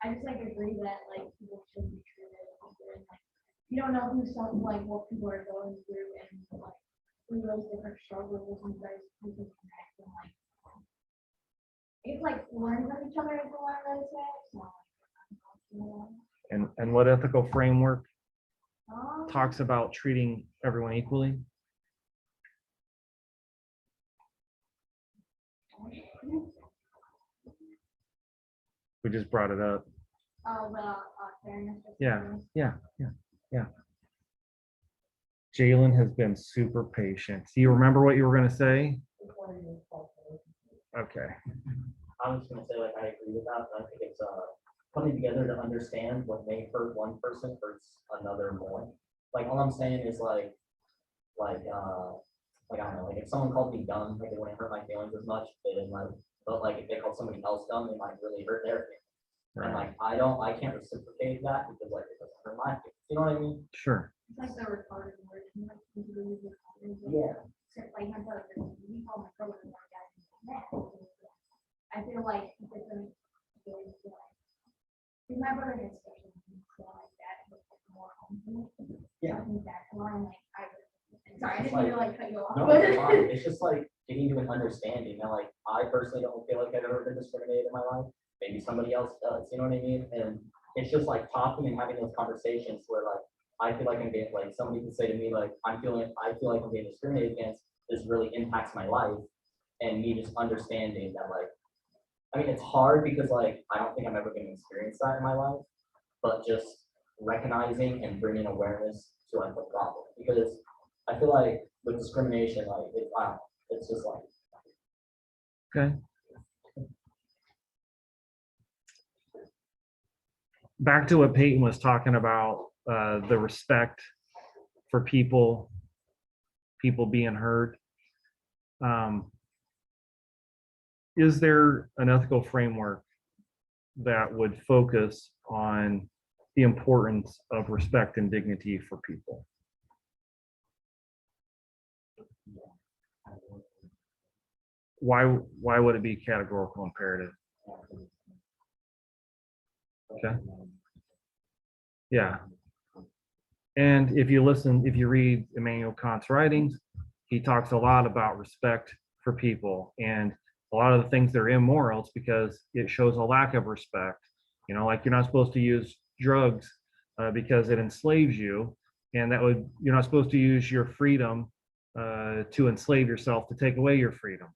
I just like agree that like people should be treated equally, and like you don't know who's like what people are going through and like through those different struggles and guys who can connect and like it's like learn from each other as a lot of those. And what ethical framework Um, talks about treating everyone equally? We just brought it up. fairness. Yeah. Jalen has been super patient. Do you remember what you were gonna say? Okay. I was gonna say, like, I agree with that, but I think it's, putting together to understand what may hurt one person hurts another more. Like, all I'm saying is I don't know, like, if someone called me dumb, like, it wouldn't hurt my feelings as much, they didn't like, but like, if they called somebody else dumb, it might really hurt their feelings. And Right. like, I can't reciprocate that because like, it doesn't hurt my feelings, you know what I mean? Sure. It's like the retarded word. Like, Yeah. like my brother, we call my brother my dad. I feel like it's my brother is special needs, so like that is more humble. Yeah. I think that's why I'm like, sorry, I It's didn't mean to like- like cut you off. No, but- it's fine. It's just like getting to an understanding. And like, I personally don't feel like I've ever been discriminated in my life. Maybe somebody else does, you know what I mean? And it's just like talking and having those conversations where like, I feel like I'm getting, like, somebody can say to me, like, I feel like I'm being discriminated against. This really impacts my life. And me just understanding that, like, I mean, it's hard because like, I don't think I'm ever going to experience that in my life, but just recognizing and bringing awareness to like the problem. Because I feel like with discrimination, like, it's just like. Okay. back to what Peyton was talking about, the respect for people being heard. Is there an ethical framework that would focus on the importance of respect and dignity for people? Why would it be categorical imperative? Okay. Yeah. And if you read Immanuel Kant's writings, he talks a lot about respect for people, and a lot of the things that are immoral, it's because it shows a lack of respect. You know, like you're not supposed to use drugs because it enslaves you, and you're not supposed to use your freedom to enslave yourself, to take away your freedom,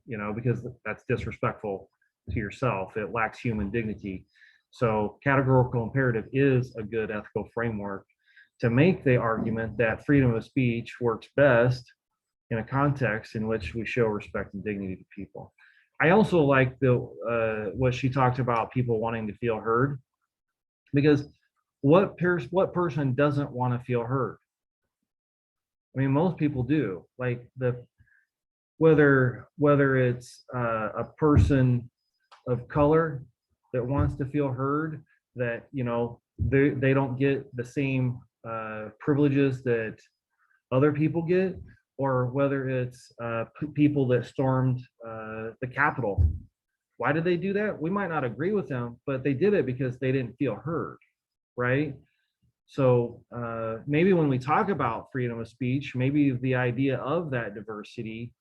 you know, because that's disrespectful to yourself. It lacks human dignity. So categorical imperative is a good ethical framework to make the argument that freedom of speech works best in a context in which we show respect and dignity to people. I also like what she talked about, people wanting to feel heard, because what person doesn't want to feel heard? I mean, most people do. Like whether it's a person of color that wants to feel heard, that, you know, they don't get the same privileges that other people get, or whether it's people that stormed the Capitol. Why did they do that? We might not agree with them, but they did it because they didn't feel heard, right? So maybe when we talk about freedom of speech, maybe the idea of that diversity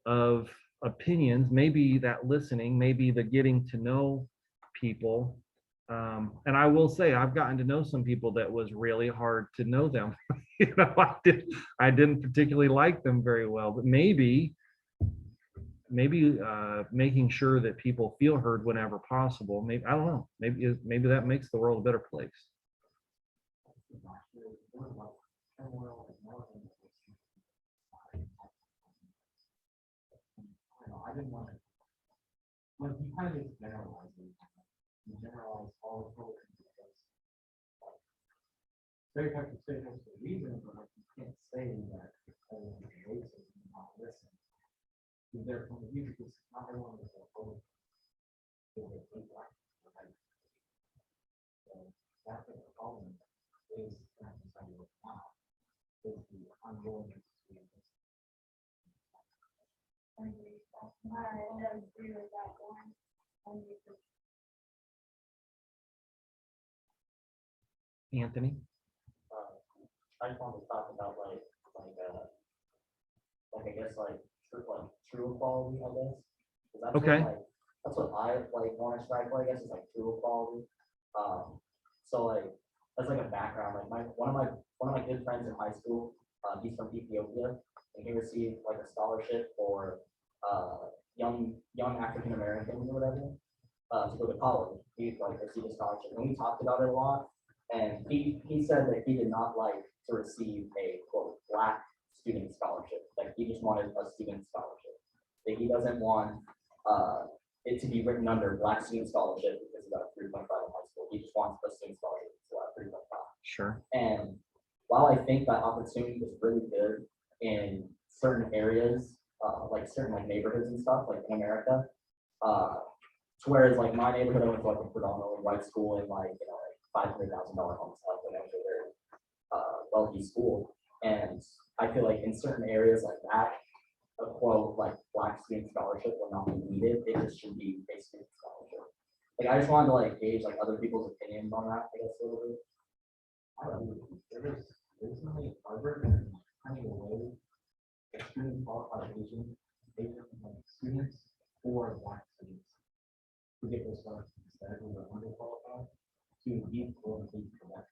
of opinions, maybe that listening, maybe the getting to know people. And I will say, I've gotten to know some people that was really hard to know them. You know, I didn't particularly like them very well, but maybe making sure that people feel heard whenever possible. Maybe, I don't know, maybe that makes the world a better place. I didn't want to, when he kind of generalized it, he generalized all the cultures because stereotypes for a reason, but like you can't say that everyone is racist and not listen to their point of view, because not everyone is a whole. So that's the problem is not deciding what now is the unwillingness to listen. I agree with that one. Anthony? I just wanted to talk about like I guess like true equality, I guess. 'Cause that's Okay. That's what I like want to strive for, I guess, is like true equality. So like that's like a background. Like one of my good friends in high school, he's from Ethiopia, and he received like a scholarship for young African Americans or whatever to go to college. He like received a scholarship, and we talked about it a lot. And he said that he did not like to receive a quote black student scholarship. Like he just wanted a student scholarship. That he doesn't want it to be written under black student scholarship because he got a 3.5 in high school. He just wants a student scholarship to a 3.5. Sure. And while I think that opportunity is really good in certain areas, like certain like neighborhoods and stuff, like in America, to whereas like my neighborhood, I went to like a predominantly white school and like, you know, like $500,000 homes up and it was a very wealthy school. And I feel like in certain areas like that, a quote like black student scholarship will not be needed. It just should be a student scholarship. Like I just wanted to like gauge like other people's opinions on that, I guess a little bit. There was recently Harvard and kind of away a student qualification like students for black students to get those scholarships instead of the underqualified to be quote unquote correct.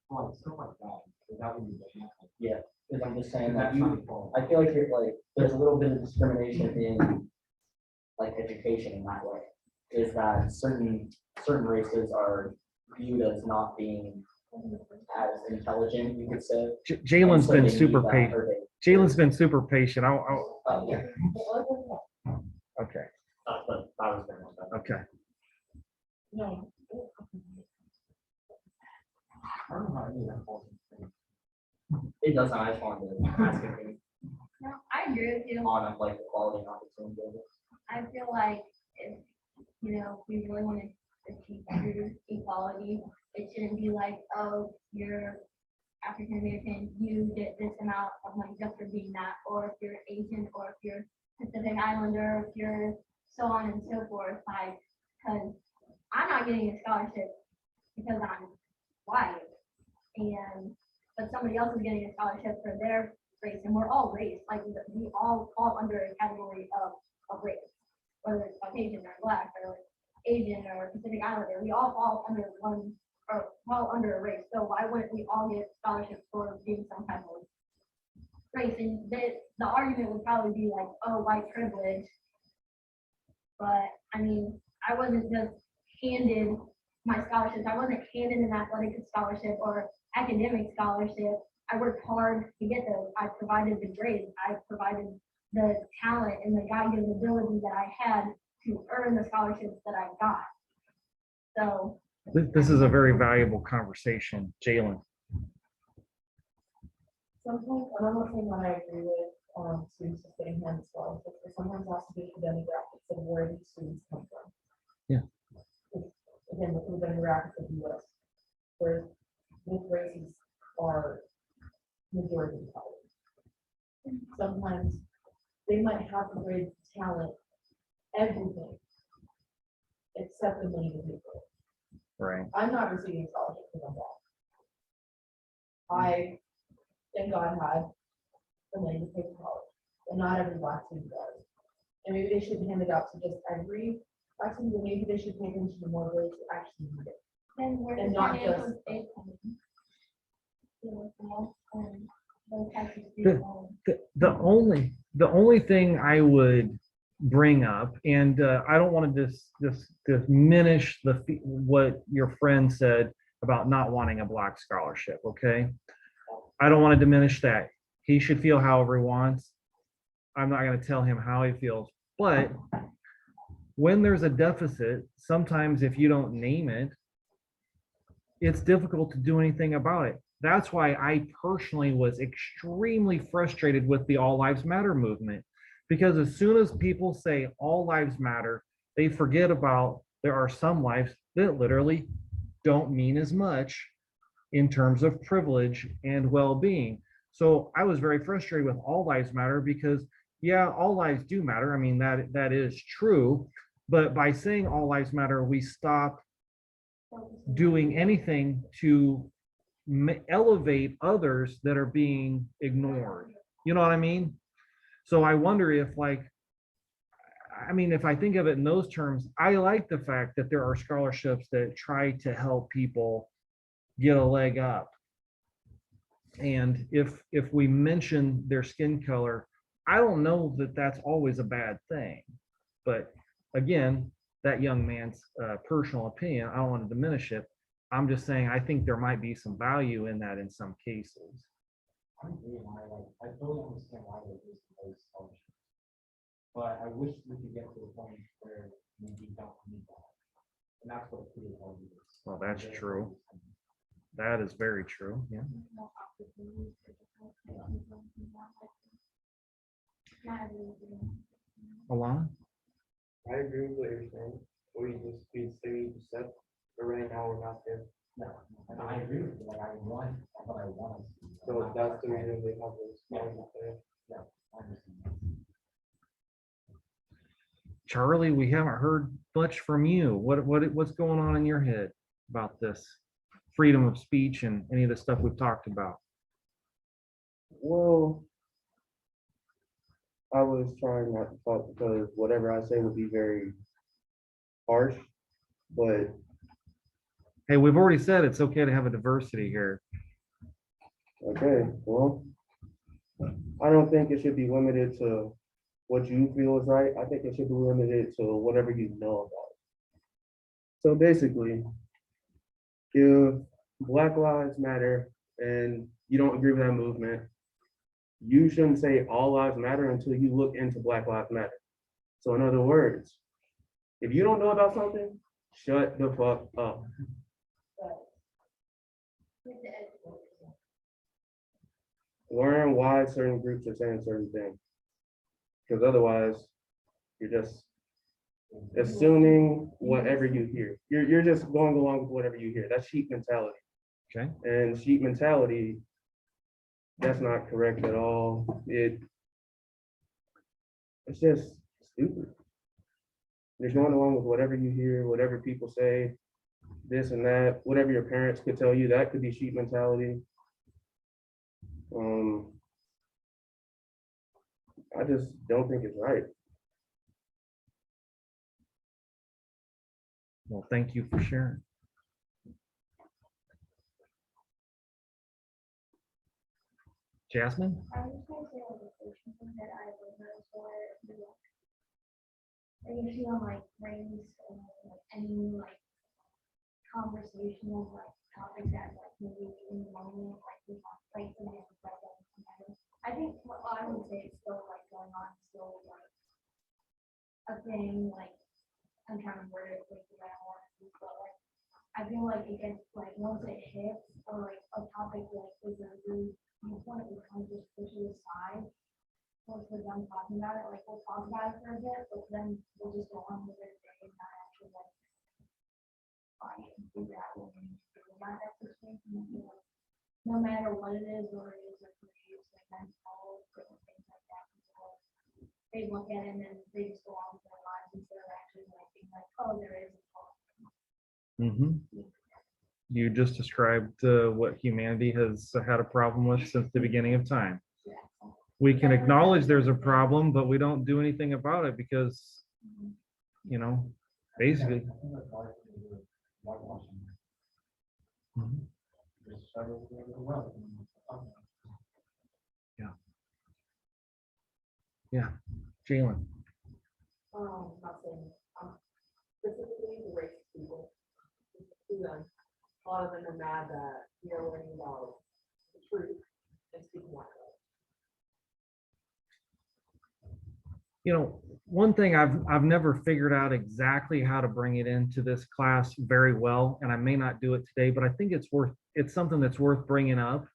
Like stuff like that. That would be bad. Yeah, because I'm just saying That's that not you, equal. I feel like you're like there's a little bit of discrimination in like education in that way. Is that certain races are viewed as not being as intelligent, you could say. Jalen's And so been they super need that, patient. or Jalen's been super patient. yeah. Okay. But I was there. Okay. I don't know how any of that falls into place. It doesn't, I just wanted to ask if you No, I agree with you. on like the quality and opportunity of it. I feel like if, we really want to achieve true equality, it shouldn't be like, oh, you're African American, you get this amount of money just for being that, or if you're Asian, or if you're Pacific Islander, if you're so on and so forth, like, because I'm not getting a scholarship because I'm white, but somebody else is getting a scholarship for their race, and we're all race, like, we all fall under a category of race, whether it's Caucasian or Black or Asian or Pacific Islander, we all fall under one, or fall under a race, so why wouldn't we all get scholarships for being some type of race? And the argument would probably be like, oh, white privilege, but I mean, I wasn't just handed my scholarships, I wasn't handed an athletic scholarship or academic scholarship. I worked hard to get those. I provided the grades, I provided the talent and the God-given ability that I had to earn the scholarships that I got. So This is a very valuable conversation, Jalen. Sometimes, and I'm not saying that I agree with, students just getting handed scholarships, but sometimes it has to do with the demographics of where these students come from. Yeah. Again, with the demographics of the US, where with races are majority of colors. Sometimes they might have the grades, talent, everything, except the money to pay for it. Right. I'm not receiving a scholarship because I'm Black. I thank God had the money to pay for college, and not every Black student does. And maybe they should hand it out to just every Black student, but maybe they should pay attention to more ways to actually need it. then where And does not financial just- aid come in? Those types of student loans. The only thing I would bring up, and I don't want to diminish what your friend said about not wanting a Black scholarship, okay? I don't want to diminish that. He should feel however he wants. I'm not going to tell him how he feels, but when there's a deficit, sometimes if you don't name it, it's difficult to do anything about it. That's why I personally was extremely frustrated with the All Lives Matter movement, because as soon as people say all lives matter, they forget about there are some lives that literally don't mean as much in terms of privilege and well-being. So I was very frustrated with all lives matter because, yeah, all lives do matter. I mean, that is true. But by saying all lives matter, we stop doing anything to elevate others that are being ignored. You know what I mean? So I wonder if if I think of it in those terms, I like the fact that there are scholarships that try to help people get a leg up. And if we mention their skin color, I don't know that that's always a bad thing. But again, that young man's personal opinion, I don't want to diminish it. I'm just saying, I think there might be some value in that in some cases. I agree, and I totally understand why they're using those scholarships. But I wish we could get to the point where we don't need that. And that's what it is. Well, that's true. That is very true. Yeah. More opportunities for different people in that, like, not everything. Alana? I agree with what you're saying. We just be saving percent, but right now we're not there. No, and I agree with you, like, I want what I want. So that's the reason they have those. scholarships there. Yeah, I understand. Charlie, we haven't heard much from you. What's going on in your head about this freedom of speech and any of the stuff we've talked about? Well, I was trying not to talk because whatever I say would be very harsh, but Hey, we've already said it's okay to have a diversity here. okay, well, I don't think it should be limited to what you feel is right. I think it should be limited to whatever you know about. So basically, if Black Lives Matter and you don't agree with that movement, you shouldn't say all lives matter until you look into Black Lives Matter. So in other words, if you don't know about something, shut the fuck up. With the education. Learn why certain groups are saying certain things. Because otherwise, you're just assuming whatever you hear. You're just going along with whatever you hear. That's sheep mentality. Okay. And sheep mentality, that's not correct at all. It's just stupid. You're going along with whatever you hear, whatever people say, this and that, whatever your parents could tell you, that could be sheep mentality. I just don't think it's right. Well, thank you for sharing. Jasmine? I was just gonna say like the first thing that I would know for the like if you on like race or like any like conversational like topic that like maybe in the moment like we talk like somebody else like that sometimes. I think what I would say it's still like going on, still like a thing, like I'm trying to word it like the way I want to, but like I feel like it gets like once it hits or like a topic like is a really viewpoint, we kind of just push it aside. Once we're done talking about it, like we'll talk about it for a bit, but then we'll just go on with it and not actually like fight and figure out what we need to do about that situation. And, you know, no matter what it is, or it is like abuse, like mental, different things like that. So they look at it and then they just go on with their lives instead of actually like being like, oh, there is a problem. You just described what humanity has had a problem with since the beginning of time. Yeah. We can acknowledge there's a problem, but we don't do anything about it because, you know, basically. Mhm. Yeah. Yeah. Jalen. Not saying, specifically the racist people. To them, a lot of them are mad that we are learning about the truth and speaking out. You know, one thing I've never figured out exactly how to bring it into this class very well, and I may not do it today, but I think it's something that's worth bringing up,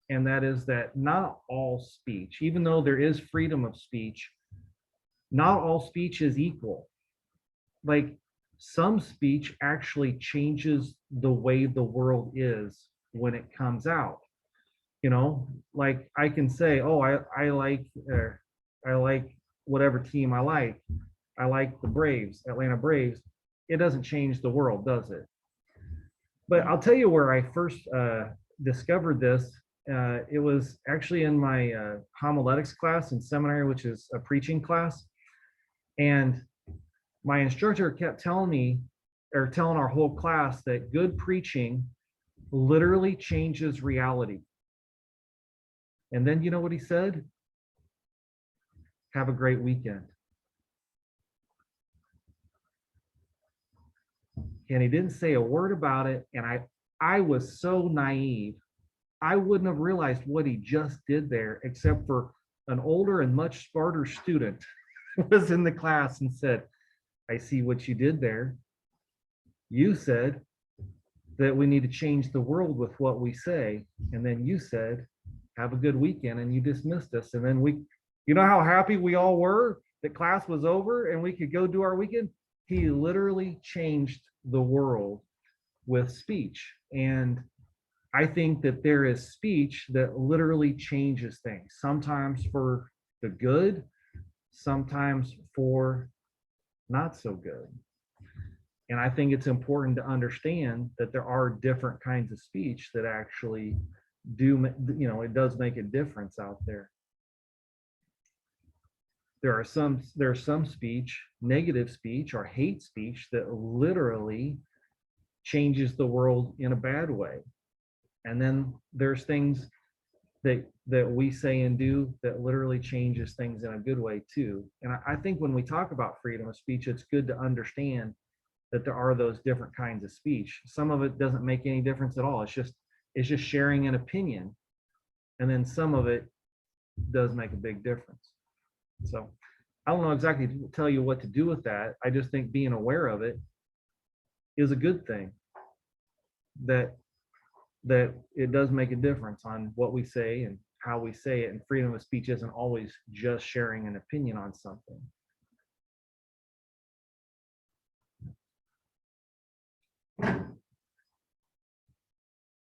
and that is that not all speech, even though there is freedom of speech, not all speech is equal. Like some speech actually changes the way the world is when it comes out. You know, like I can say, oh, I like whatever team I like. I like the Braves, Atlanta Braves. It doesn't change the world, does it? But I'll tell you where I first discovered this. It was actually in my homiletics class in seminary, which is a preaching class. And my instructor kept telling me, or telling our whole class, that good preaching literally changes reality. And then you know what he said? Have a great weekend. And he didn't say a word about it. And I was so naive. I wouldn't have realized what he just did there, except for an older and much smarter student was in the class and said, I see what you did there. You said that we need to change the world with what we say. And then you said, have a good weekend, and you dismissed us. And then you know how happy we all were that class was over and we could go do our weekend? He literally changed the world with speech. And I think that there is speech that literally changes things, sometimes for the good, sometimes for not so good. And I think it's important to understand that there are different kinds of speech that actually do, you know, it does make a difference out there. There's some speech, negative speech or hate speech, that literally changes the world in a bad way. And then there's things that we say and do that literally changes things in a good way too. And I think when we talk about freedom of speech, it's good to understand that there are those different kinds of speech. Some of it doesn't make any difference at all. It's just sharing an opinion. And then some of it does make a big difference. So I don't know exactly to tell you what to do with that. I just think being aware of it is a good thing. That that it does make a difference on what we say and how we say it. And freedom of speech isn't always just sharing an opinion on something.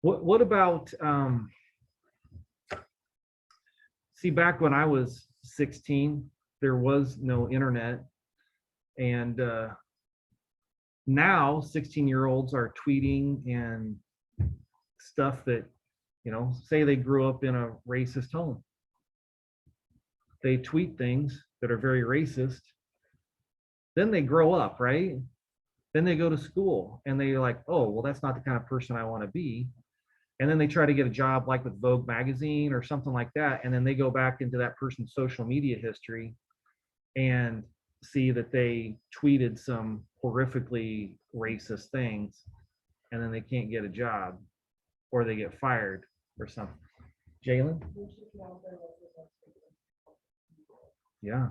What about, see, back when I was 16, there was no internet. And now 16-year-olds are tweeting and stuff that, say they grew up in a racist home. They tweet things that are very racist. Then they grow up, right? Then they go to school and they're like, oh, well, that's not the kind of person I want to be. And then they try to get a job like with Vogue magazine or something like that. And then they go back into that person's social media history and see that they tweeted some horrifically racist things. And then they can't get a job or they get fired or something. Jalen? Yeah.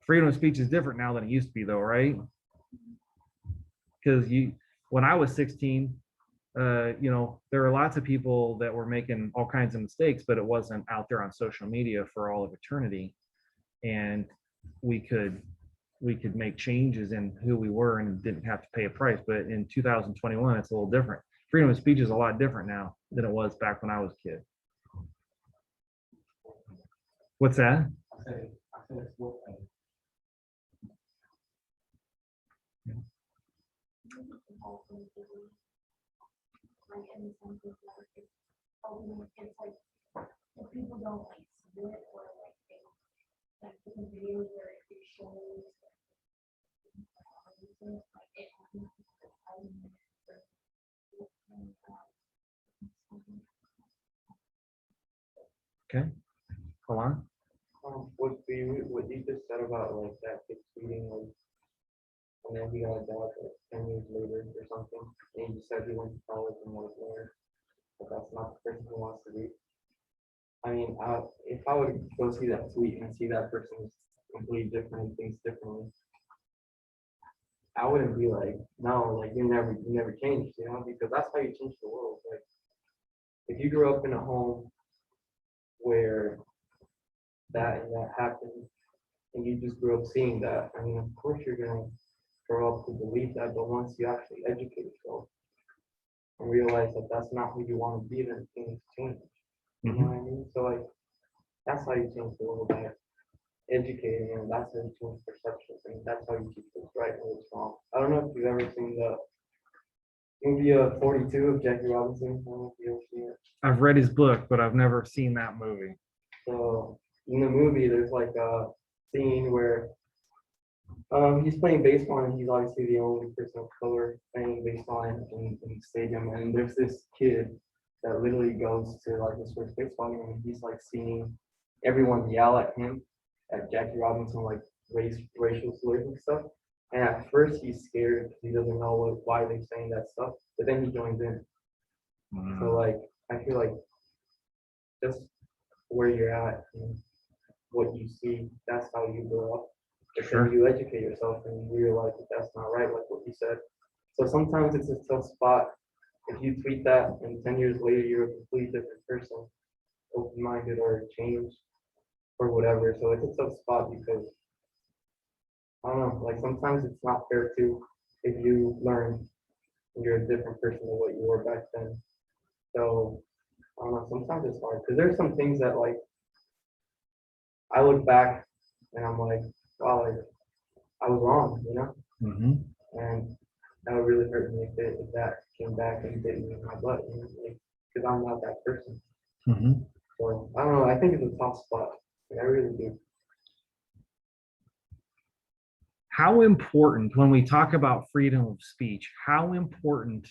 Freedom of speech is different now than it used to be, though, right? Because when I was 16, there were lots of people that were making all kinds of mistakes, but it wasn't out there on social media for all of eternity. And we could make changes in who we were and didn't have to pay a price. But in 2021, it's a little different. Freedom of speech is a lot different now than it was back when I was a kid. What's that? I said it's what, Like in the sense of like, it's like, if people don't like see it or like they, like different videos where it shows. Like it happens. Okay. Hold on. What you just said about like that kid tweeting, like, and then he got a job like 10 years later or something, and he just said he went to college and was there, but that's not the person he wants to be. I mean, if I would go see that tweet and see that person is completely different and thinks differently, I wouldn't be like, no, like you never changed, because that's how you change the world. Like, if you grew up in a home where that and that happened, and you just grew up seeing that, I mean, of course you're gonna grow up to believe that, but once you actually educate yourself and realize that that's not who you want to be, then things change. You know what I mean? So like, that's how you change the world, by educating, and that's how you change perceptions, and that's how you keep what's right and what's wrong. I don't know if you've ever seen the movie 42 of Jackie Robinson. I don't know if you've ever seen it. I've read his book, but I've never seen that movie. So in the movie, there's like a scene where he's playing baseball, and he's obviously the only person of color playing baseball in the stadium. And there's this kid that literally goes to like this first baseball game, and he's like seeing everyone yell at him, at Jackie Robinson, like racial slurs and stuff. And at first he's scared because he doesn't know why they're saying that stuff. But then he joins in. So like, I feel like just where you're at and what you see, that's how you grow up. But then you educate yourself and you realize that that's not right, like what you said. So sometimes it's a tough spot. If you tweet that and 10 years later you're a completely different person, open-minded or changed or whatever. So it's a tough spot because, I don't know, like sometimes it's not fair to, if you learn and you're a different person than what you were back then. So I don't know, sometimes it's hard because there's some things that like, I look back and I'm like, wow, like I was wrong, and that would really hurt me if that came back and bit me in my butt, because I'm not that person. So I don't know, I think it's a tough spot. Like, I really do. How important, when we talk about freedom of speech, how important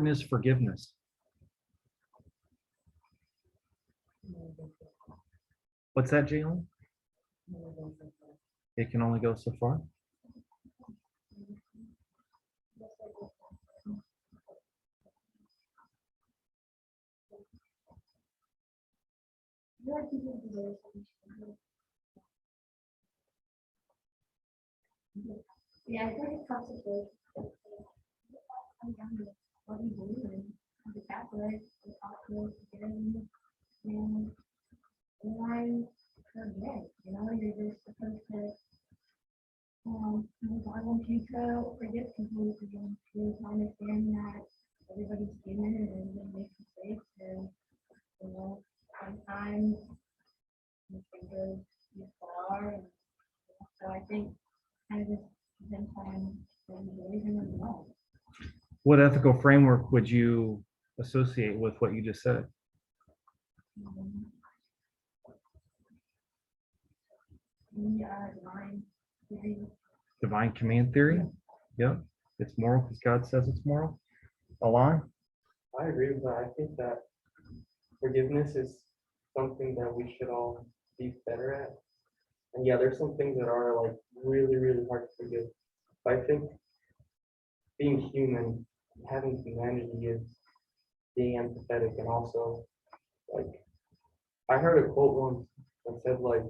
is forgiveness? What's that, Jalen? It can only go so far. Yeah, I think it's tough to do. I'm down to what you believe in, the Catholic, the Catholic, and why forget, you know, you're just supposed to, God wants you to forgive people, you understand that everybody's human and they make mistakes, and, you know, sometimes mistakes are too far, and so I think kind of just then time and believe in as well. What ethical framework would you associate with what you just said? Divine theory. Divine command theory? Yep, it's moral because God says it's moral. Alon? I agree with that. I think that forgiveness is something that we should all be better at. And yeah, there's some things that are like really, really hard to forgive. But I think being human, having humanity is being empathetic, and also like I heard a quote once that said like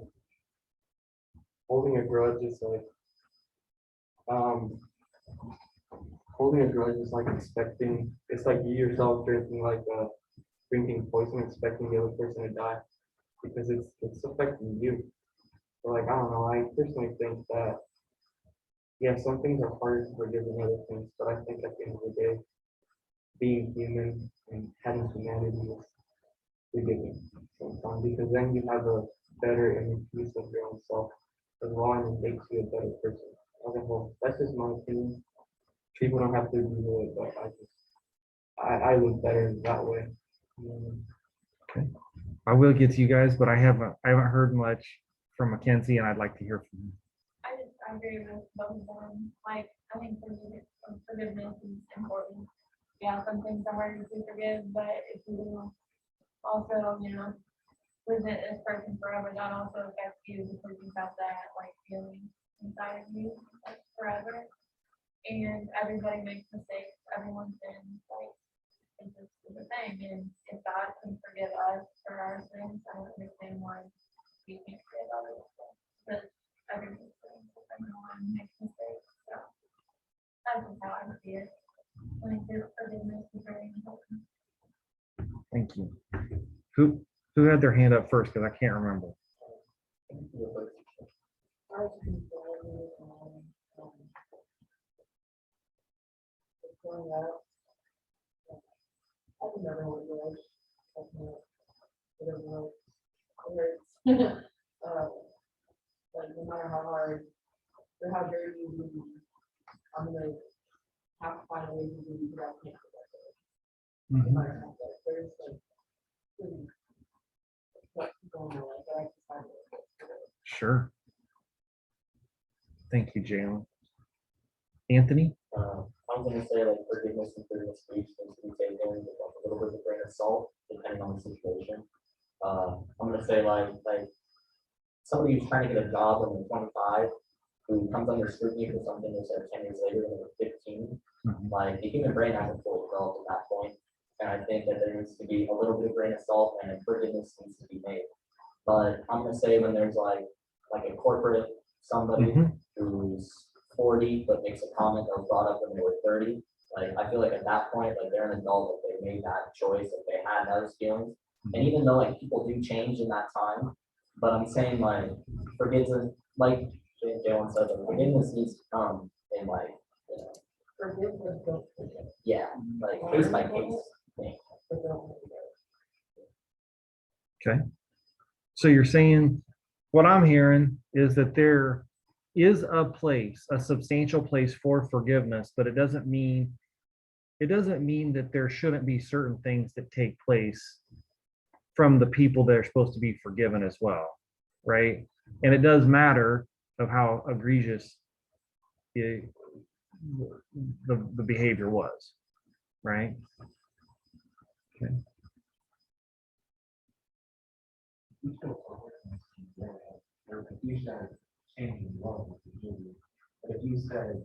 holding a grudge is like holding a grudge is like expecting, it's like you yourself drinking poison, expecting the other person to die because it's affecting you. So like I don't know, I personally think that yeah, some things are harder to forgive than other things, but I think at the end of the day, being human and having humanity is forgiving sometimes, because then you have a better image piece of your own self as well, and it makes you a better person as a whole. That's just my opinion. People don't have to agree with it, but I look better that way. I will get to you guys, but I haven't heard much from Mackenzie, and I'd like to hear from you. I agree with both of them. Like, I think forgiveness is important. Yeah, some things are harder to forgive, but if you also, you know, resent this person forever, that also affects you because you have that like feeling inside of you like, forever. And everybody makes mistakes. Everyone's in like it's just the same. And if God can forgive us for our sins, I don't understand why we can't forgive others. But everyone makes mistakes. So that's just how I see it. I think forgiveness is very important. Thank you. Who had their hand up first? Because I can't remember. Growing up, I can never hold a grudge. It hurts. Like no matter how hard or how dirty you do, I'm gonna have to find a way to do that. I can't forget it. No matter how hard, there's like really what's going on, like I just find it. Sure. Thank you, Jalen. Anthony? I was gonna say like forgiveness and freedom of speech needs to be taken with like a little bit of grain of salt, depending on the situation. I'm gonna say like somebody who's trying to get a job when they're 25, who comes under scrutiny for something that's like 10 years later when they're 15, like the human brain hasn't fully developed at that point. And I think that there needs to be a little bit of grain of salt and forgiveness needs to be made. But I'm gonna say when there's like a corporate somebody who's 40 but makes a comment that was brought up when they were 30, like I feel like at that point, like they're an adult, if they made that choice, if they had those feelings. And even though like people do change in that time, but I'm saying like forgiveness, like Jalen said, like, forgiveness needs to come in like, you know, Forgiveness, don't forget. yeah, like case by case thing. But don't forget. Okay. So you're saying, what I'm hearing is that there is a place, a substantial place for forgiveness, but it doesn't mean that there shouldn't be certain things that take place from the people that are supposed to be forgiven as well, right? And it does matter of how egregious the behavior was, right? Okay. If you said changing the world, but if you said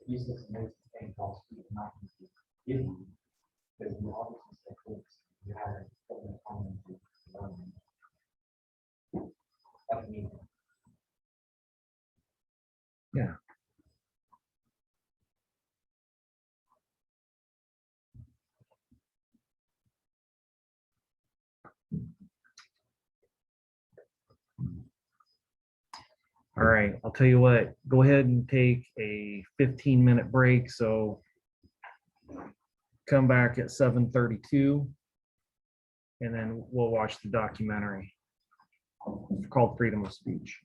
some amazing things, also not to give you, because you obviously said things you had a common to learn. That means Yeah. All right, I'll tell you what, go ahead and take a 15-minute break, so come back at 7:32, and then we'll watch the documentary called Freedom of Speech.